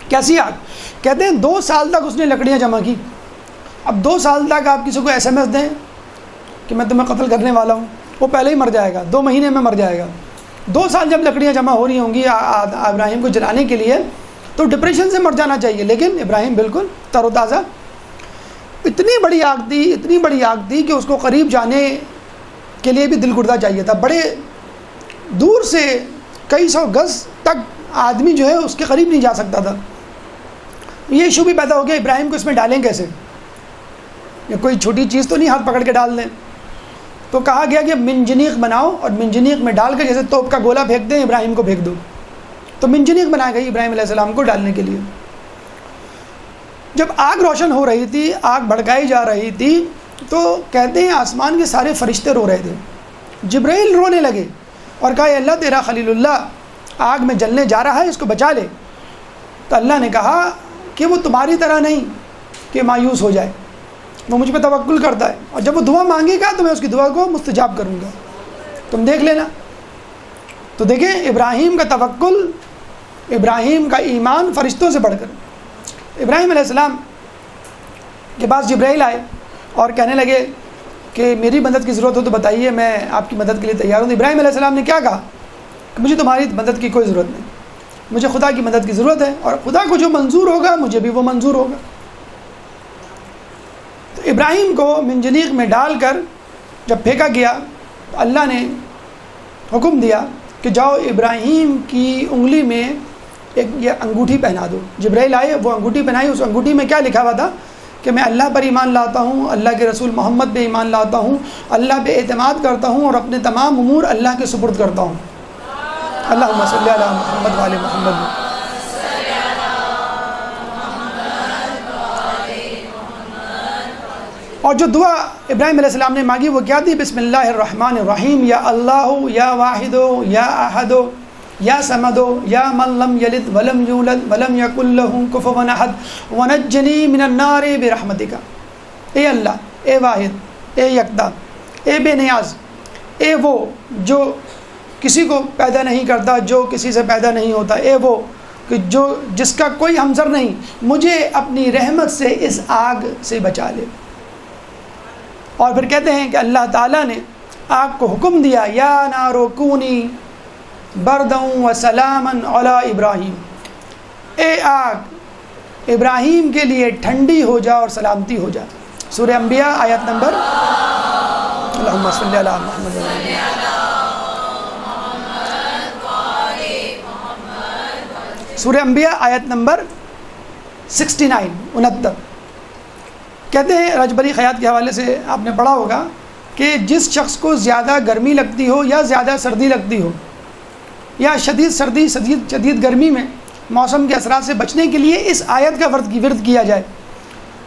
کیسی آگ؟ کہتے ہیں 2 سال تک اس نے لکڑیاں جمع کی. اب 2 سال تک آپ کسی کو SMS دیں کہ میں تمہیں قتل کرنے والا ہوں، وہ پہلے ہی مر جائے گا، 2 مہینے میں مر جائے گا. 2 سال جب لکڑیاں جمع ہو رہی ہوں گی ابراہیم کو جلانے کے لیے، تو ڈپریشن سے مر جانا چاہیے، لیکن ابراہیم بالکل تر و تازہ. اتنی بڑی آگ تھی کہ اس کو قریب جانے کے لیے بھی دل گردہ چاہیے تھا. بڑے دور سے کئی 100 گز تک آدمی جو ہے اس کے قریب نہیں جا سکتا تھا. یہ ایشو بھی پیدا ہو گیا ابراہیم کو اس میں ڈالیں کیسے؟ یہ کوئی چھوٹی چیز تو نہیں ہاتھ پکڑ کے ڈال دیں. تو کہا گیا کہ منجنیق بناؤ اور منجنیق میں ڈال کر جیسے توپ کا گولہ پھینک دیں ابراہیم کو پھینک دو. تو منجنیق بنائی گئی ابراہیم علیہ السلام کو ڈالنے کے لیے. جب آگ روشن ہو رہی تھی، آگ بھڑکائی جا رہی تھی، تو کہتے ہیں آسمان کے سارے فرشتے رو رہے تھے. جبرائیل رونے لگے اور کہا اے اللہ تیرا خلیل اللہ آگ میں جلنے جا رہا ہے، اس کو بچا لے. تو اللہ نے کہا کہ وہ تمہاری طرح نہیں کہ مایوس ہو جائے، وہ مجھ پہ توکل کرتا ہے، اور جب وہ دعا مانگے گا تو میں اس کی دعا کو مستجاب کروں گا، تم دیکھ لینا. تو دیکھیں ابراہیم کا توکل، ابراہیم کا ایمان فرشتوں سے بڑھ کر. ابراہیم علیہ السلام کے پاس جبرائیل آئے اور کہنے لگے کہ میری مدد کی ضرورت ہو تو بتائیے، میں آپ کی مدد کے لیے تیار ہوں. ابراہیم علیہ السلام نے کیا کہا کہ مجھے تمہاری مدد کی کوئی ضرورت نہیں، مجھے خدا کی مدد کی ضرورت ہے، اور خدا کو جو منظور ہوگا مجھے بھی وہ منظور ہوگا. تو ابراہیم کو منجنیق میں ڈال کر جب پھینکا گیا تو اللہ نے حکم دیا کہ جاؤ ابراہیم کی انگلی میں ایک یہ انگوٹھی پہنا دو. جبرائیل آئے، وہ انگوٹھی پہنائی. اس انگوٹھی میں کیا لکھا ہوا تھا کہ میں اللہ پر ایمان لاتا ہوں، اللہ کے رسول محمد پہ ایمان لاتا ہوں، اللہ پہ اعتماد کرتا ہوں، اور اپنے تمام امور اللہ کے سپرد کرتا ہوں. اللہم صلی علی محمد وعلی محمد. اور جو دعا ابراہیم علیہ السلام نے مانگی وہ کیا تھی؟ بسم اللہ الرحمن الرحیم، یا اللہ یا واحد یا احد یا سمد یا من لم یلد ولم یولد ولم یکن لہ کفوا احد ونجنی من النار برحمتک. اے اللہ، اے واحد، اے یکتا، اے بے نیاز، اے وہ جو کسی کو پیدا نہیں کرتا، جو کسی سے پیدا نہیں ہوتا، اے وہ کہ جو جس کا کوئی ہمسر نہیں، مجھے اپنی رحمت سے اس آگ سے بچا لے. اور پھر کہتے ہیں کہ اللہ تعالیٰ نے آگ کو حکم دیا، یا نار کونی بردا و سلاما علی ابراہیم، اے آگ ابراہیم کے لیے ٹھنڈی ہو جا اور سلامتی ہو جا. سورہ انبیاء آیت نمبر، اللہم صلی علی محمد. سورہ انبیاء آیت نمبر 69. کہتے ہیں رجبری خیاط کے حوالے سے آپ نے پڑھا ہوگا کہ جس شخص کو زیادہ گرمی لگتی ہو یا زیادہ سردی لگتی ہو یا شدید سردی شدید گرمی میں موسم کے اثرات سے بچنے کے لیے اس آیت کا ورد کیا جائے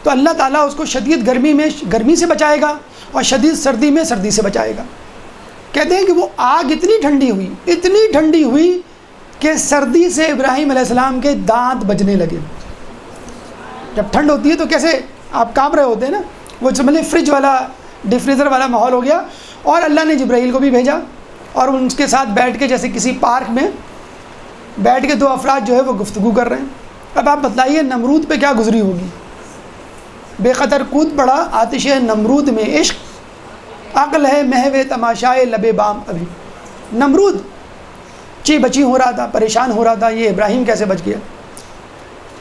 تو اللہ تعالیٰ اس کو شدید گرمی میں گرمی سے بچائے گا اور شدید سردی میں سردی سے بچائے گا. کہتے ہیں کہ وہ آگ اتنی ٹھنڈی ہوئی کہ سردی سے ابراہیم علیہ السلام کے دانت بجنے لگے. جب ٹھنڈ ہوتی ہے تو کیسے آپ کانپ رہے ہوتے ہیں نا، وہ سمجھے فریج والا ڈی فریزر والا ماحول ہو گیا. اور اللہ نے جبرائیل کو بھی بھیجا اور ان کے ساتھ بیٹھ کے جیسے کسی پارک میں بیٹھ کے دو افراد جو ہے وہ گفتگو کر رہے ہیں. اب آپ بتلائیے نمرود پہ کیا گزری ہوگی. بے قدر کود پڑا آتش نمرود میں عشق، عقل ہے محو تماشائے لب بام ابھی. نمرود چی بچی ہو رہا تھا، پریشان ہو رہا تھا، یہ ابراہیم کیسے بچ گیا.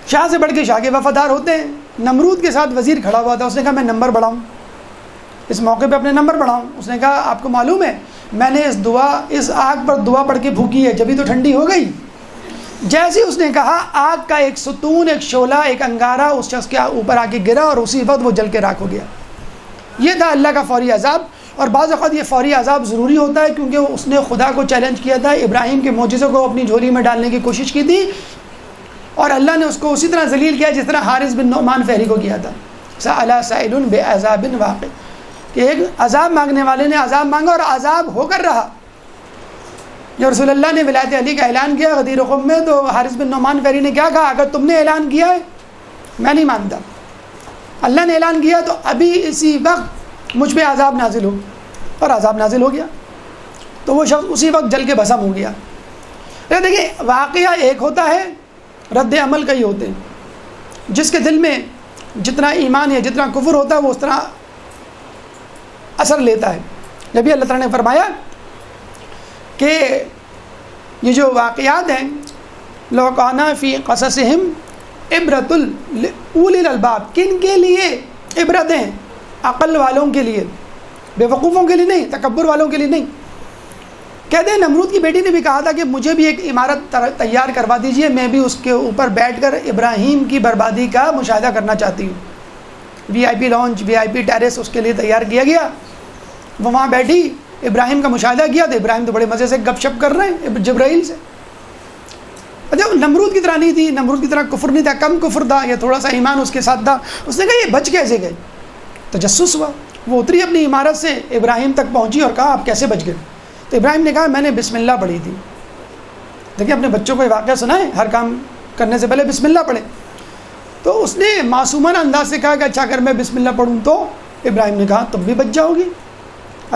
شاہ سے بڑھ کے شاہ کے وفادار ہوتے ہیں. نمرود کے ساتھ وزیر کھڑا ہوا تھا، اس نے کہا میں نمبر بڑھاؤں، اس موقع پہ اپنے نمبر بڑھاؤں. اس نے کہا آپ کو معلوم ہے میں نے اس آگ پر دعا پڑھ کے پھونکی ہے جبھی تو ٹھنڈی ہو گئی. جیسے اس نے کہا آگ کا ایک ستون، ایک شعلہ، ایک انگارہ اس شخص کے اوپر آ کے گرا اور اسی وقت وہ جل کے راکھ ہو گیا. یہ تھا اللہ کا فوری عذاب. اور بعض اوقات یہ فوری عذاب ضروری ہوتا ہے کیونکہ اس نے خدا کو چیلنج کیا تھا، ابراہیم کے معجزوں کو اپنی جھولی میں ڈالنے کی کوشش کی تھی اور اللہ نے اس کو اسی طرح ذلیل کیا جس طرح حارث بن نعمان فہری کو کیا تھا. سأل سائل بعذاب واقع، کہ ایک عذاب مانگنے والے نے عذاب مانگا اور عذاب ہو کر رہا. جب رسول اللہ نے ولایت علی کا اعلان کیا غدیر قم میں، تو حارث بن نعمان فہری نے کیا کہا، اگر تم نے اعلان کیا ہے میں نہیں مانتا، اللہ نے اعلان کیا تو ابھی اسی وقت مجھ پہ عذاب نازل ہو. اور عذاب نازل ہو گیا تو وہ شخص اسی وقت جل کے بھسم ہو گیا. دیکھیں واقعہ ایک ہوتا ہے، رد عمل کئی ہوتے ہیں. جس کے دل میں جتنا ایمان ہے، جتنا کفر ہوتا ہے، وہ اس طرح اثر لیتا ہے. نبی اللہ تعالیٰ نے فرمایا کہ یہ جو واقعات ہیں لو کان فی قصصہم عبرۃ لأولی الالباب، کن کے لیے عبرت ہیں؟ عقل والوں کے لیے، بے وقوفوں کے لیے نہیں، تکبر والوں کے لیے نہیں. کہتے ہیں نمرود کی بیٹی نے بھی کہا تھا کہ مجھے بھی ایک عمارت تیار کروا دیجئے، میں بھی اس کے اوپر بیٹھ کر ابراہیم کی بربادی کا مشاہدہ کرنا چاہتی ہوں. وی آئی پی لانچ، وی آئی پی ٹیرس اس کے لیے تیار کیا گیا. وہ وہاں بیٹھی ابراہیم کا مشاہدہ کیا تو ابراہیم تو بڑے مزے سے گپ شپ کر رہے ہیں جبرائیل سے. اچھا نمرود کی طرح نہیں تھی، نمرود کی طرح کفر نہیں تھا، کم کفر تھا یا تھوڑا سا ایمان اس کے ساتھ تھا. اس نے کہا یہ بچ کیسے گئے؟ تجسس ہوا. وہ اتری اپنی عمارت سے ابراہیم تک پہنچی اور کہا آپ کیسے بچ گئے؟ تو ابراہیم نے کہا میں نے بسم اللہ پڑھی تھی. دیکھیں اپنے بچوں کو یہ واقعہ سنائیں، ہر کام کرنے سے پہلے بسم اللہ پڑھیں. تو اس نے معصومانہ انداز سے کہا کہ اچھا اگر میں بسم اللہ پڑھوں تو؟ ابراہیم نے کہا تم بھی بچ جاؤ گی،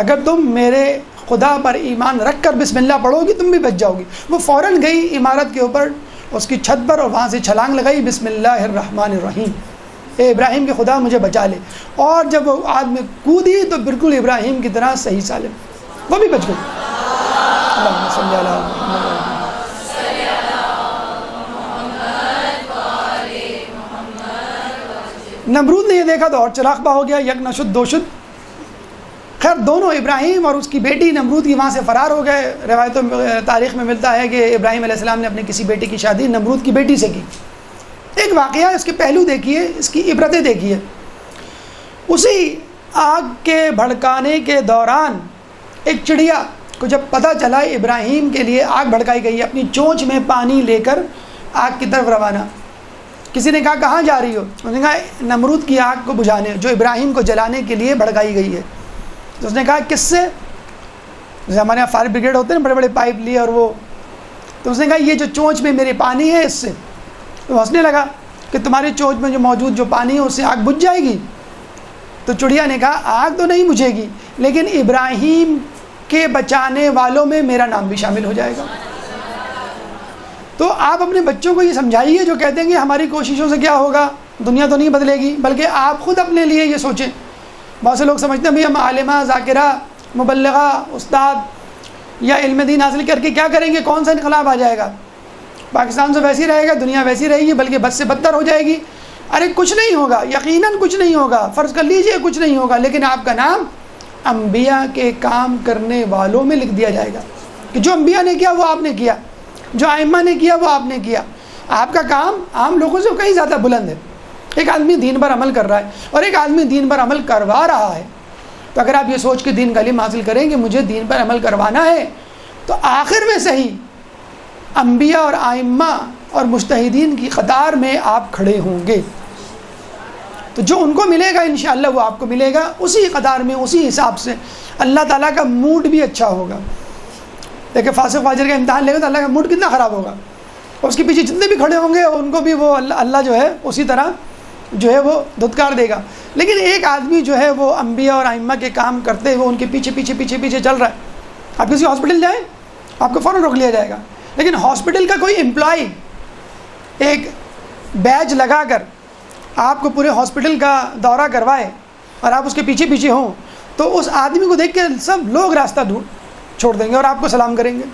اگر تم میرے خدا پر ایمان رکھ کر بسم اللہ پڑھو گی تم بھی بچ جاؤ گی. وہ فوراً گئی عمارت کے اوپر اس کی چھت پر اور وہاں سے چھلانگ لگائی، بسم اللہ الرحمن الرحیم، اے ابراہیم کے خدا مجھے بچا لے. اور جب وہ آگ میں کودی تو بالکل ابراہیم کی طرح صحیح سالم، وہ بھی بچ گئی. اللہم صلی علی محمد. نمرود نے یہ دیکھا تو اور چراغ پا ہو گیا، یک نہ شد دو شد. خیر دونوں ابراہیم اور اس کی بیٹی نمرود کی وہاں سے فرار ہو گئے. روایتوں تاریخ میں ملتا ہے کہ ابراہیم علیہ السلام نے اپنی کسی بیٹی کی شادی نمرود کی بیٹی سے کی. ایک واقعہ اس کے پہلو دیکھیے، اس کی عبرتیں دیکھیے. اسی آگ کے بھڑکانے کے دوران ایک چڑیا کو جب پتہ چلا ابراہیم کے لیے آگ بھڑکائی گئی، اپنی چونچ میں پانی لے کر آگ کی طرف روانہ. کسی نے کہا کہاں جا رہی ہو؟ اس نے کہا نمرود کی آگ کو بجھانے، جو ابراہیم کو جلانے کے لیے بھڑکائی گئی ہے. تو اس نے کہا کس سے؟ جیسے ہمارے یہاں فائر بریگیڈ ہوتے ہیں بڑے بڑے پائپ لیے اور وہ، تو اس نے کہا یہ جو چونچ میں میرے پانی ہے اس سے. تو ہنسنے لگا کہ تمہاری چونچ میں جو موجود جو پانی ہے اس سے آگ بجھ جائے گی. تو چڑیا نے کہا آگ تو نہیں بجھے گی لیکن ابراہیم کے بچانے والوں میں میرا نام بھی شامل ہو جائے گا. تو آپ اپنے بچوں کو یہ سمجھائیے جو کہتے ہیں کہ ہماری کوششوں سے کیا ہوگا، دنیا تو نہیں بدلے گی، بلکہ آپ خود اپنے لیے یہ سوچیں. بہت سے لوگ سمجھتے ہیں بھئی ہم عالمہ، ذاکرہ، مبلغہ، استاد یا علم دین حاصل کر کے کیا کریں گے، کون سا انقلاب آ جائے گا، پاکستان تو ویسی رہے گا، دنیا ویسی رہے گی، بلکہ بد سے بدتر ہو جائے گی. ارے کچھ نہیں ہوگا، یقیناً کچھ نہیں ہوگا، فرض کر لیجئے کچھ نہیں ہوگا، لیکن آپ کا نام انبیاء کے کام کرنے والوں میں لکھ دیا جائے گا کہ جو انبیاء نے کیا وہ آپ نے کیا، جو ائمہ نے کیا وہ آپ نے کیا. آپ کا کام عام لوگوں سے کہیں زیادہ بلند ہے. ایک آدمی دین پر عمل کر رہا ہے اور ایک آدمی دین پر عمل کروا رہا ہے. تو اگر آپ یہ سوچ کے دین کا علم حاصل کریں کہ مجھے دین پر عمل کروانا ہے تو آخر میں صحیح انبیاء اور ائمہ اور مجتہدین کی قطار میں آپ کھڑے ہوں گے. تو جو ان کو ملے گا انشاءاللہ وہ آپ کو ملے گا، اسی قطار میں، اسی حساب سے. اللہ تعالیٰ کا موڈ بھی اچھا ہوگا. دیکھیں فاسق فاجر کا امتحان لے گا تو اللہ کا موڈ کتنا خراب ہوگا، اور اس کے پیچھے جتنے بھی کھڑے ہوں گے ان کو بھی وہ اللہ جو ہے اسی طرح جو ہے وہ دھتکار دے گا. لیکن ایک آدمی جو ہے وہ انبیاء اور ائمہ کے کام کرتے ہوئے ان کے پیچھے پیچھے پیچھے پیچھے چل رہا ہے. آپ کسی ہاسپٹل جائیں آپ کو فوراً روک لیا جائے گا. لیکن ہاسپٹل کا کوئی امپلائی ایک بیج لگا کر آپ کو پورے ہاسپٹل کا دورہ کروائے اور آپ اس کے پیچھے پیچھے ہوں تو اس آدمی کو دیکھ کے سب لوگ راستہ چھوڑ دیں گے اور آپ کو سلام کریں گے.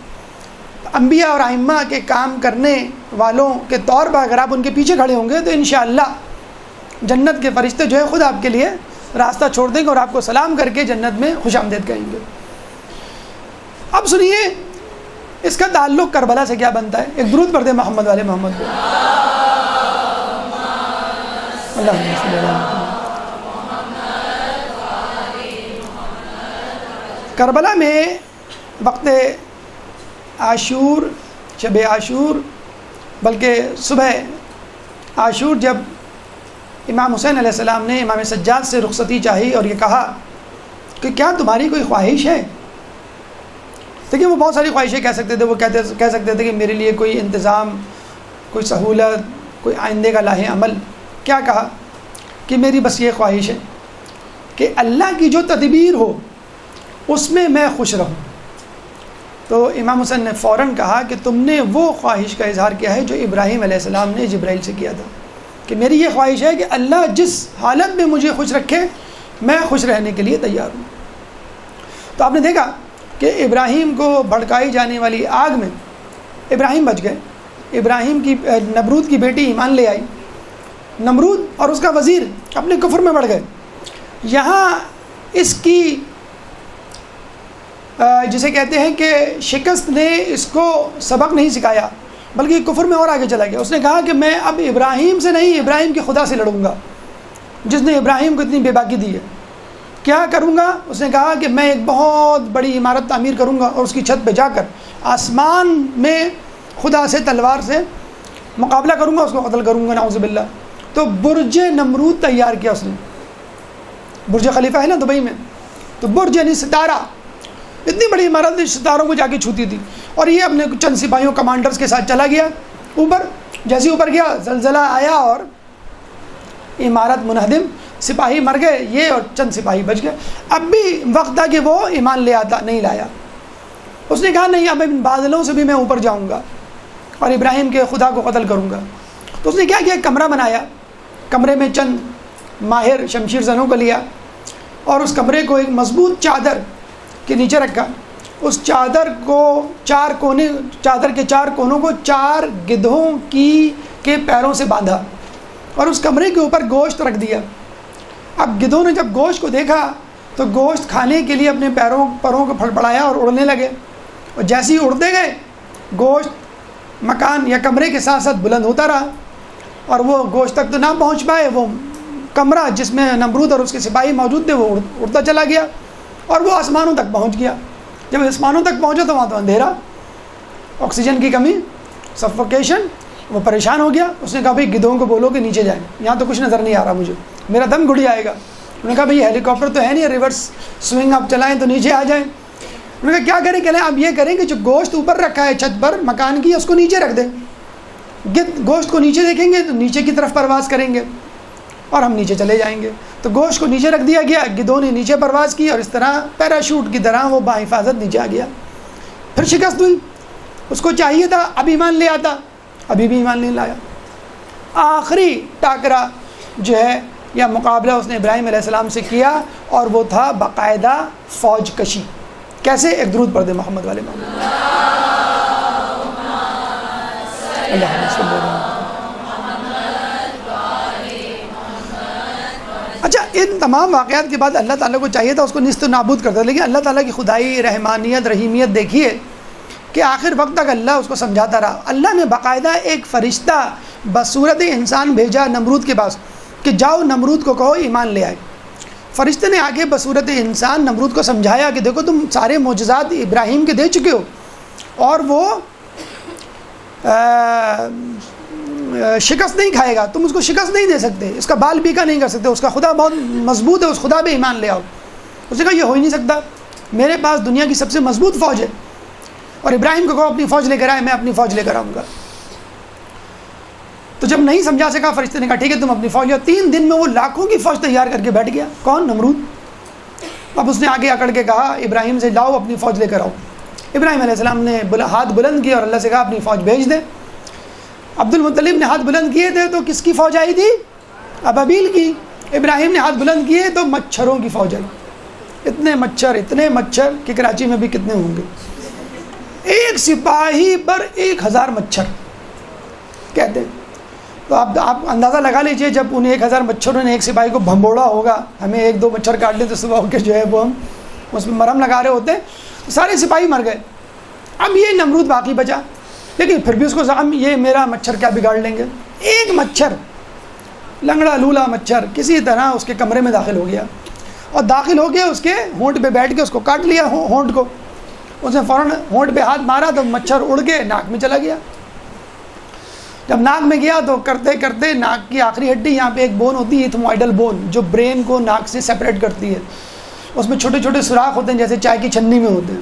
انبیاء اور ائمہ کے کام کرنے والوں کے طور پر اگر آپ ان کے پیچھے کھڑے ہوں گے تو انشاءاللہ جنت کے فرشتے جو ہے خود آپ کے لیے راستہ چھوڑ دیں گے اور آپ کو سلام کر کے جنت میں خوش آمدید کہیں گے. اب سنیے اس کا تعلق کربلا سے کیا بنتا ہے. ایک درود پڑھ دیں محمد والے محمد کو. اللہم صلی اللہ علیہ وسلم. کربلا میں وقت عاشور شب عاشور بلکہ صبح عاشور جب امام حسین علیہ السلام نے امام سجاد سے رخصتی چاہی اور یہ کہا کہ کیا تمہاری کوئی خواہش ہے. دیکھیں وہ بہت ساری خواہشیں کہہ سکتے تھے. وہ کہہ سکتے تھے کہ میرے لیے کوئی انتظام کوئی سہولت کوئی آئندے کا لاہ عمل. کیا کہا کہ میری بس یہ خواہش ہے کہ اللہ کی جو تدبیر ہو اس میں خوش رہوں. تو امام حسین نے فوراً کہا کہ تم نے وہ خواہش کا اظہار کیا ہے جو ابراہیم علیہ السلام نے جبرائیل سے کیا تھا کہ میری یہ خواہش ہے کہ اللہ جس حالت میں مجھے خوش رکھے میں خوش رہنے کے لیے تیار ہوں. تو آپ نے دیکھا کہ ابراہیم کو بھڑکائی جانے والی آگ میں ابراہیم بچ گئے. ابراہیم کی نمرود کی بیٹی ایمان لے آئی. نمرود اور اس کا وزیر اپنے کفر میں بڑھ گئے. یہاں اس کی جسے کہتے ہیں کہ شکست نے اس کو سبق نہیں سکھایا بلکہ کفر میں اور آگے چلا گیا. اس نے کہا کہ میں اب ابراہیم سے نہیں ابراہیم کے خدا سے لڑوں گا جس نے ابراہیم کو اتنی بے باکی دی ہے. کیا کروں گا؟ اس نے کہا کہ میں ایک بہت بڑی عمارت تعمیر کروں گا اور اس کی چھت پہ جا کر آسمان میں خدا سے تلوار سے مقابلہ کروں گا اس کو قتل کروں گا نعوذ باللہ. تو برج نمرود تیار کیا اس نے. برج خلیفہ ہے نا دبئی میں. تو برج یعنی ستارہ اتنی بڑی عمارت ستاروں کو جا کے چھوتی تھی. اور یہ اپنے چند سپاہیوں کمانڈرز کے ساتھ چلا گیا اوپر. جیسے اوپر گیا زلزلہ آیا اور عمارت منہدم. سپاہی مر گئے یہ اور چند سپاہی بچ گئے. اب بھی وقت تھا کہ وہ ایمان لے آتا نہیں لایا. اس نے کہا نہیں اب ان بادلوں سے بھی میں اوپر جاؤں گا اور ابراہیم کے خدا کو قتل کروں گا. تو اس نے کیا ایک کمرہ بنایا. کمرے میں چند ماہر شمشیر زنوں کو لیا اور اس کمرے کو ایک مضبوط چادر کے نیچے رکھا. اس چادر کو چادر کے چار کونوں کو 4 گدھوں کے پیروں سے باندھا اور اس کمرے کے اوپر گوشت رکھ دیا. اب گدھوں نے جب گوشت کو دیکھا تو گوشت کھانے کے لیے اپنے پروں کو پھڑپڑایا اور اڑنے لگے. اور جیسے ہی اڑتے گئے گوشت مکان یا کمرے کے ساتھ ساتھ بلند ہوتا رہا اور وہ گوشت تک تو نہ پہنچ پائے. وہ کمرہ جس میں نمرود اور اس کے سپاہی موجود تھے وہ اڑتا چلا گیا اور وہ آسمانوں تک پہنچ گیا. جب آسمانوں تک پہنچا تو وہاں تو اندھیرا, آکسیجن کی کمی, سفوکیشن. وہ پریشان ہو گیا. اس نے کہا بھائی گدھوں کو بولو کہ نیچے جائیں, یہاں تو کچھ نظر نہیں آ رہا مجھے, میرا دم گھڑی آئے گا. انہوں نے کہا بھائی ہیلی کاپٹر تو ہے نہیں, ریورس سوئنگ آپ چلائیں تو نیچے آ جائیں. انہوں نے کہا کیا کریں؟ کہلیں آپ یہ کریں کہ جو گوشت اوپر رکھا ہے چھت پر مکان کی اس کو نیچے رکھ دیں. گوشت کو نیچے دیکھیں گے تو نیچے کی طرف پرواز کریں گے اور ہم نیچے چلے جائیں گے. تو گوشت کو نیچے رکھ دیا گیا, گدھوں نے نیچے پرواز کی اور اس طرح پیراشوٹ کی طرح وہ باحفاظت نیچے آ گیا. پھر شکست ہوئی. اس کو چاہیے تھا اب ایمان لے آتا, ابھی بھی ایمان نہیں لایا. آخری ٹاکرا جو ہے یا مقابلہ اس نے ابراہیم علیہ السلام سے کیا اور وہ تھا باقاعدہ فوج کشی. کیسے؟ ایک درود پڑھ دے محمد والے محمد. اللہم صلی اللہ علیہ وسلم. اچھا ان تمام واقعات کے بعد اللہ تعالیٰ کو چاہیے تھا اس کو نیست و نابود کرتا, لیکن اللہ تعالیٰ کی خدائی رحمانیت رحیمیت دیکھیے کہ آخر وقت تک اللہ اس کو سمجھاتا رہا. اللہ نے باقاعدہ ایک فرشتہ بصورت انسان بھیجا نمرود کے پاس کہ جاؤ نمرود کو کہو ایمان لے آئے. فرشتے نے آگے بصورت انسان نمرود کو سمجھایا کہ دیکھو تم سارے معجزات ابراہیم کے دے چکے ہو اور وہ شکست نہیں کھائے گا, تم اس کو شکست نہیں دے سکتے, اس کا بال بیکا نہیں کر سکتے, اس کا خدا بہت مضبوط ہے, اس خدا پہ ایمان لے آؤ. اس نے کہا یہ ہو ہی نہیں سکتا, میرے پاس دنیا کی سب سے مضبوط فوج ہے اور ابراہیم کو کہو اپنی فوج لے کر آئے, میں اپنی فوج لے کر آؤں گا. تو جب نہیں سمجھا سکا فرشتے نے کہا ٹھیک ہے تم اپنی فوج، 3 دن میں وہ لاکھوں کی فوج تیار کر کے بیٹھ گیا. کون؟ نمرود. اب اس نے آگے اکڑ کے کہا ابراہیم سے لاؤ اپنی فوج لے کر آؤ. ابراہیم علیہ السلام نے ہاتھ بلند کیے اور اللہ سے کہا اپنی فوج بھیج دے. عبد المطلب نے ہاتھ بلند کیے تھے تو کس کی فوج آئی تھی؟ ابابیل کی. ابراہیم نے ہاتھ بلند کیے تو مچھروں کی فوج آئی. اتنے مچھر کہ کراچی میں بھی کتنے ہوں گے. ایک سپاہی پر 1000 مچھر کہتے ہیں. تو آپ اندازہ لگا لیجئے جب انہیں 1000 مچھروں نے ایک سپاہی کو بھمبوڑا ہوگا. ہمیں 1-2 مچھر کاٹ لیں تو صبح ہو کے جو ہے وہ ہم اس میں مرہم لگا رہے ہوتے ہیں. سارے سپاہی مر گئے. اب یہ نمرود باقی بچا، لیکن پھر بھی اس کو زعم یہ میرا مچھر کیا بگاڑ لیں گے. ایک مچھر، لنگڑا لولا مچھر، کسی طرح اس کے کمرے میں داخل ہو گیا اور داخل ہو کے اس کے ہونٹ پہ بیٹھ کے اس کو کاٹ لیا ہونٹ کو. اس نے فوراً ہونٹ پہ ہاتھ مارا تو مچھر اڑ کے ناک میں چلا گیا. جب ناک میں گیا تو کرتے کرتے ناک کی آخری ہڈی، یہاں پہ ایک بون ہوتی ہے ایتھموائڈل بون، جو برین کو ناک سے سپریٹ کرتی ہے. اس میں چھوٹے چھوٹے سوراخ ہوتے ہیں جیسے چائے کی چھنی میں ہوتے ہیں.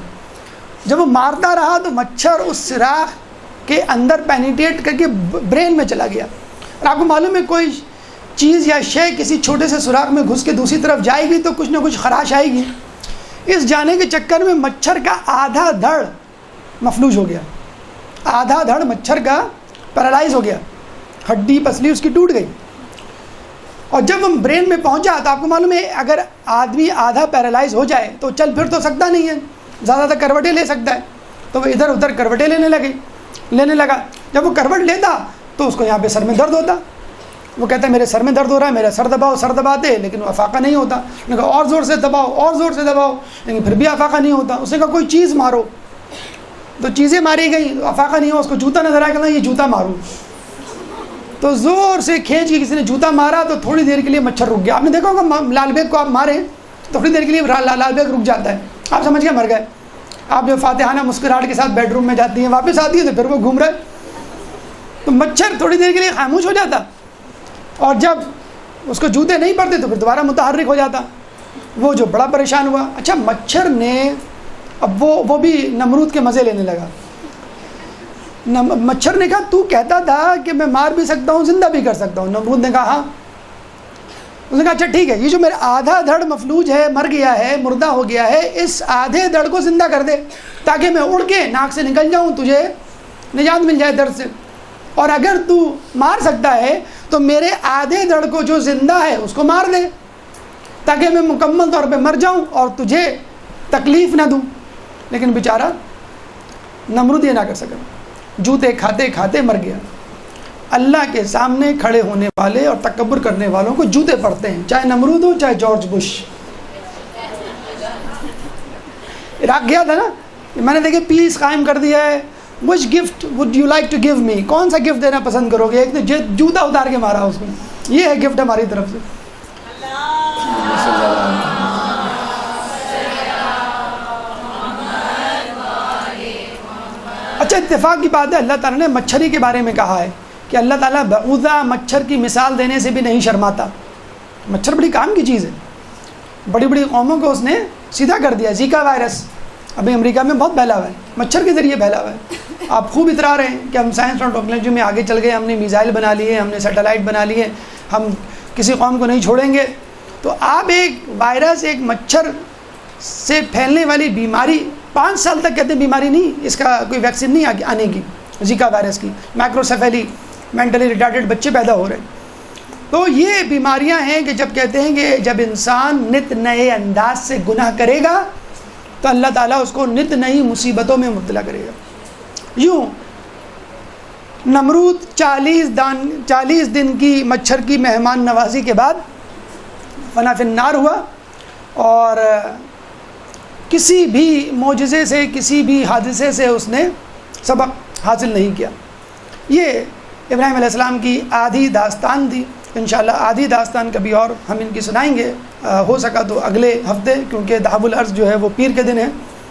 جب وہ مارتا رہا تو مچھر اس سوراخ کے اندر پینیٹریٹ کر کے برین میں چلا گیا. اور آپ کو معلوم ہے کوئی چیز یا شے کسی چھوٹے سے سوراخ میں گھس کے دوسری طرف جائے گی تو کچھ نہ کچھ خراش آئے گی. اس جانے کے چکر میں مچھر کا آدھا دھڑ مفلوج ہو گیا. آدھا دھڑ مچھر کا پیرالائز ہو گیا، ہڈی پسلی اس کی ٹوٹ گئی. اور جب ہم برین میں پہنچا تو آپ کو معلوم ہے اگر آدمی آدھا پیرالائز ہو جائے تو چل پھر تو سکتا نہیں ہے، زیادہ تر کروٹیں لے سکتا ہے. تو وہ ادھر ادھر کروٹیں لینے لگا. جب وہ کروٹ لیتا تو اس کو یہاں پہ سر میں درد ہوتا. وہ کہتا ہے میرے سر میں درد ہو رہا ہے، میرا سر دباتے لیکن وہ افاقہ نہیں ہوتا. نے کہا اور زور سے دباؤ لیکن پھر بھی افاقہ نہیں ہوتا. اس نے کہا کوئی چیز مارو. تو چیزیں ماری گئی، افاقہ نہیں ہوا. اس کو جوتا نظر آیا کہ یہ جوتا مارو. تو زور سے کھینچ کے کسی نے جوتا مارا تو تھوڑی دیر کے لیے مچھر رک گیا. آپ نے دیکھا ہوگا لال بیگ کو آپ ماریں تو تھوڑی دیر کے لیے لال بیگ رک جاتا ہے. آپ سمجھ کے مر گئے. آپ جو فاتحانہ مسکراہٹ کے ساتھ بیڈ روم میں جاتی ہیں واپس آتی ہے تو پھر وہ گھوم رہے. تو مچھر تھوڑی دیر کے لیے خاموش ہو جاتا اور جب اس کو جوتے نہیں پڑتے تو پھر دوبارہ متحرک ہو جاتا. وہ جو بڑا پریشان ہوا. اچھا مچھر نے اب وہ بھی نمرود کے مزے لینے لگا. مچھر نے کہا تو کہتا تھا کہ میں مار بھی سکتا ہوں زندہ بھی کر سکتا ہوں. نمرود نے کہا ہاں. اس نے کہا اچھا ٹھیک ہے، یہ جو میرا آدھا دھڑ مفلوج ہے، مر گیا ہے، مردہ ہو گیا ہے، اس آدھے دھڑ کو زندہ کر دے تاکہ میں اڑ کے ناک سے نکل جاؤں، تجھے نجات مل جائے درد سے. اور اگر تو مار سکتا ہے تو میرے آدھے دھڑ کو جو زندہ ہے اس کو مار دے تاکہ میں مکمل طور پہ مر جاؤں اور تجھے تکلیف نہ دوں. لیکن بیچارہ نمرود یہ نہ کر سکا. جوتے کھاتے کھاتے مر گیا. اللہ کے سامنے کھڑے ہونے والے اور تکبر کرنے والوں کو جوتے پڑتے ہیں، چاہے نمرود ہو چاہے جارج بش. عراق گیا تھا نا، میں نے دیکھے پیس قائم کر دیا ہے. Which gift would you like to give me, کون سا گفٹ دینا پسند کرو گے؟ ایک نے جوتا اتار کے مارا اس کو. یہ ہے گفٹ ہماری طرف سے. اچھا اتفاق کی بات ہے اللہ تعالیٰ نے مچھری کے بارے میں کہا ہے کہ اللہ تعالیٰ بعوضہ مچھر کی مثال دینے سے بھی نہیں شرماتا. مچھر بڑی کام کی چیز ہے. بڑی بڑی قوموں کو اس نے سیدھا کر دیا. زیکا وائرس ابھی امریکہ میں بہت پھیلا ہوا ہے، مچھر کے ذریعے پھیلا ہوا ہے. آپ خوب اترا رہے ہیں کہ ہم سائنس اور ٹیکنالوجی میں آگے چل گئے، ہم نے میزائل بنا لیے، ہم نے سیٹلائٹ بنا لیے، ہم کسی قوم کو نہیں چھوڑیں گے. تو آپ ایک وائرس، ایک مچھر سے پھیلنے والی بیماری 5 سال تک کہتے ہیں بیماری نہیں، اس کا کوئی ویکسین نہیں آنے کی، زیکا وائرس کی. مائکروسیفیلی، مینٹلی ریٹارڈڈ بچے پیدا ہو رہے ہیں. تو یہ بیماریاں ہیں کہ جب کہتے ہیں کہ جب انسان نت نئے انداز سے گناہ کرے گا تو اللہ تعالیٰ اس کو نت نئی مصیبتوں میں مبتلا کرے گا. یوں نمرود 40 دن کی مچھر کی مہمان نوازی کے بعد فنا فی النار ہوا اور کسی بھی معجزے سے، کسی بھی حادثے سے اس نے سبق حاصل نہیں کیا. یہ ابراہیم علیہ السلام کی آدھی داستان تھی. انشاءاللہ آدھی داستان کبھی اور ہم ان کی سنائیں گے، ہو سکا تو اگلے ہفتے، کیونکہ دہاب الارض جو ہے وہ پیر کے دن ہے.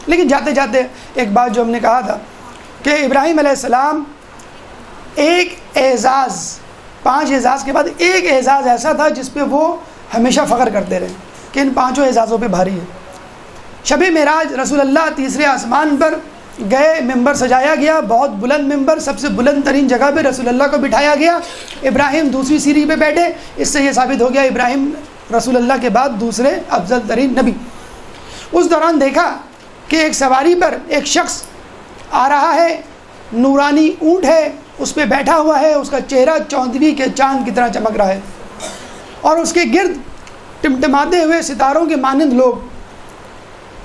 لیکن جاتے جاتے ایک بات جو ہم نے کہا تھا کہ ابراہیم علیہ السلام ایک اعزاز، 5 اعزاز کے بعد ایک اعزاز ایسا تھا جس پہ وہ ہمیشہ فخر کرتے رہے کہ ان 5 اعزازوں پہ بھاری ہے. شب معراج رسول اللہ تیسرے آسمان پر گئے، ممبر سجایا گیا، بہت بلند ممبر، سب سے بلند ترین جگہ پہ رسول اللہ کو بٹھایا گیا. ابراہیم دوسری سیڑھی پہ بیٹھے. اس سے یہ ثابت ہو گیا ابراہیم رسول اللہ کے بعد دوسرے افضل ترین نبی. اس دوران دیکھا کہ ایک سواری پر ایک شخص آ رہا ہے، نورانی اونٹ ہے، اس پہ بیٹھا ہوا ہے، اس کا چہرہ 14ویں کے چاند کی طرح چمک رہا ہے، اور اس کے گرد ٹمٹماتے ہوئے ستاروں کے مانند لوگ.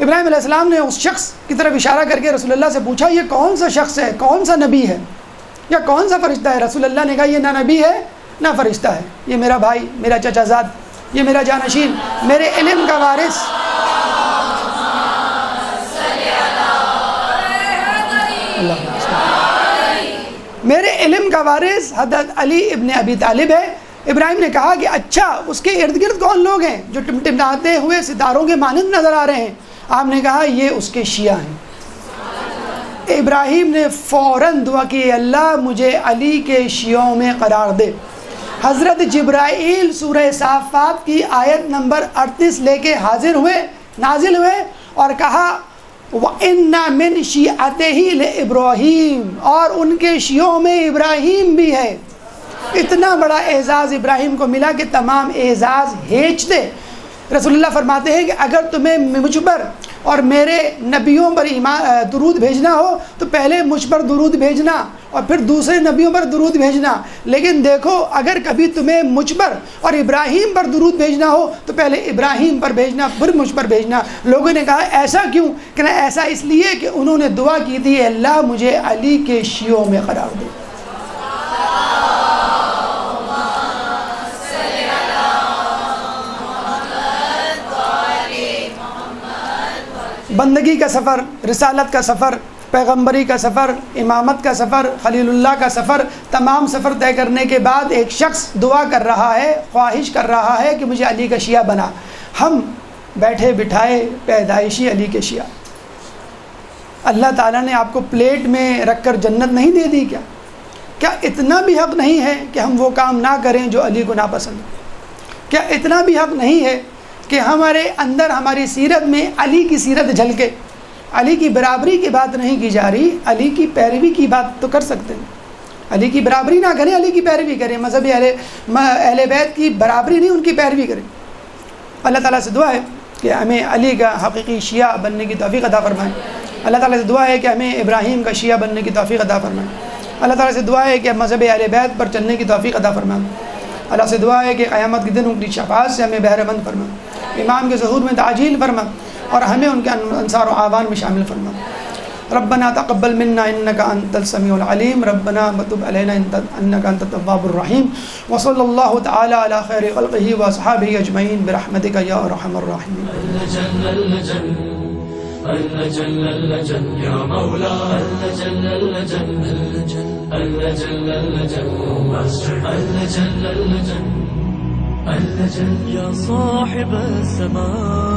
ابراہیم علیہ السلام نے اس شخص کی طرف اشارہ کر کے رسول اللہ سے پوچھا یہ کون سا شخص ہے، کون سا نبی ہے یا کون سا فرشتہ ہے؟ رسول اللہ نے کہا یہ نہ نبی ہے نہ فرشتہ ہے، یہ میرا بھائی، میرا چچا زاد، یہ میرا جانشین، میرے علم کا وارث. میرے علم کا وارث حضرت علی ابن ابی طالب ہے. ابراہیم نے کہا کہ اچھا اس کے ارد گرد کون لوگ ہیں جو ٹمٹماتے ہوئے ستاروں کے مانند نظر آ رہے ہیں؟ آپ نے کہا یہ اس کے شیعہ ہیں. ابراہیم نے فوراً دعا کی اللہ مجھے علی کے شیعوں میں قرار دے. حضرت جبرائیل سورہ صافات کی آیت نمبر 38 لے کے نازل ہوئے اور کہا وَإِنَّ مِنْ شِيعَتِهِ لِإِبْرَاهِيمَ، اور ان کے شیعوں میں ابراہیم بھی ہے. اتنا بڑا اعزاز ابراہیم کو ملا کہ تمام اعزاز ہیچ دے. رسول اللہ فرماتے ہیں کہ اگر تمہیں مجھ پر اور میرے نبیوں پر درود بھیجنا ہو تو پہلے مجھ پر درود بھیجنا اور پھر دوسرے نبیوں پر درود بھیجنا، لیکن دیکھو اگر کبھی تمہیں مجھ پر اور ابراہیم پر درود بھیجنا ہو تو پہلے ابراہیم پر بھیجنا پھر مجھ پر بھیجنا. لوگوں نے کہا ایسا کیوں؟ کہ ایسا اس لیے کہ انہوں نے دعا کی تھی اللہ مجھے علی کے شیعوں میں قرار دے. بندگی کا سفر، رسالت کا سفر، پیغمبری کا سفر، امامت کا سفر، خلیل اللہ کا سفر، تمام سفر طے کرنے کے بعد ایک شخص دعا کر رہا ہے، خواہش کر رہا ہے کہ مجھے علی کا شیعہ بنا. ہم بیٹھے بٹھائے پیدائشی علی کے شیعہ. اللہ تعالیٰ نے آپ کو پلیٹ میں رکھ کر جنت نہیں دے دی کیا؟ کیا اتنا بھی حق نہیں ہے کہ ہم وہ کام نہ کریں جو علی کو ناپسند؟ کیا اتنا بھی حق نہیں ہے کہ ہمارے اندر ہماری سیرت میں علی کی سیرت جھلکے؟ علی کی برابری کی بات نہیں کی جا رہی، علی کی پیروی کی بات تو کر سکتے ہیں. علی کی برابری نہ کریں، علی کی پیروی کریں. مذہب اہل بیت کی برابری نہیں، ان کی پیروی کریں. اللہ تعالیٰ سے دعا ہے کہ ہمیں علی کا حقیقی شیعہ بننے کی توفیق عطا فرمائیں. اللہ تعالیٰ سے دعا ہے کہ ہمیں ابراہیم کا شیعہ بننے کی توفیق عطا فرمائیں. اللہ تعالیٰ سے دعا ہے کہ مذہب اہل بیت پر چلنے کی توفیق عطا فرمائیں. اللہ سے دعا ہے کہ قیامت کے دن ان کی شفاعت سے ہمیں بہرہ مند فرما، امام کے ظہور میں تعجیل فرما اور ہمیں ان کے انصار و اعوان میں شامل فرما. ربنا تقبل منا انك انت السميع العليم، ربنا وتب علينا انك انت التواب الرحيم، وصلى الله تعالى على خير خلقه واصحابه اجمعين برحمتك يا ارحم الراحمين. اللجن يا مولا اللجن يا صاحب السماء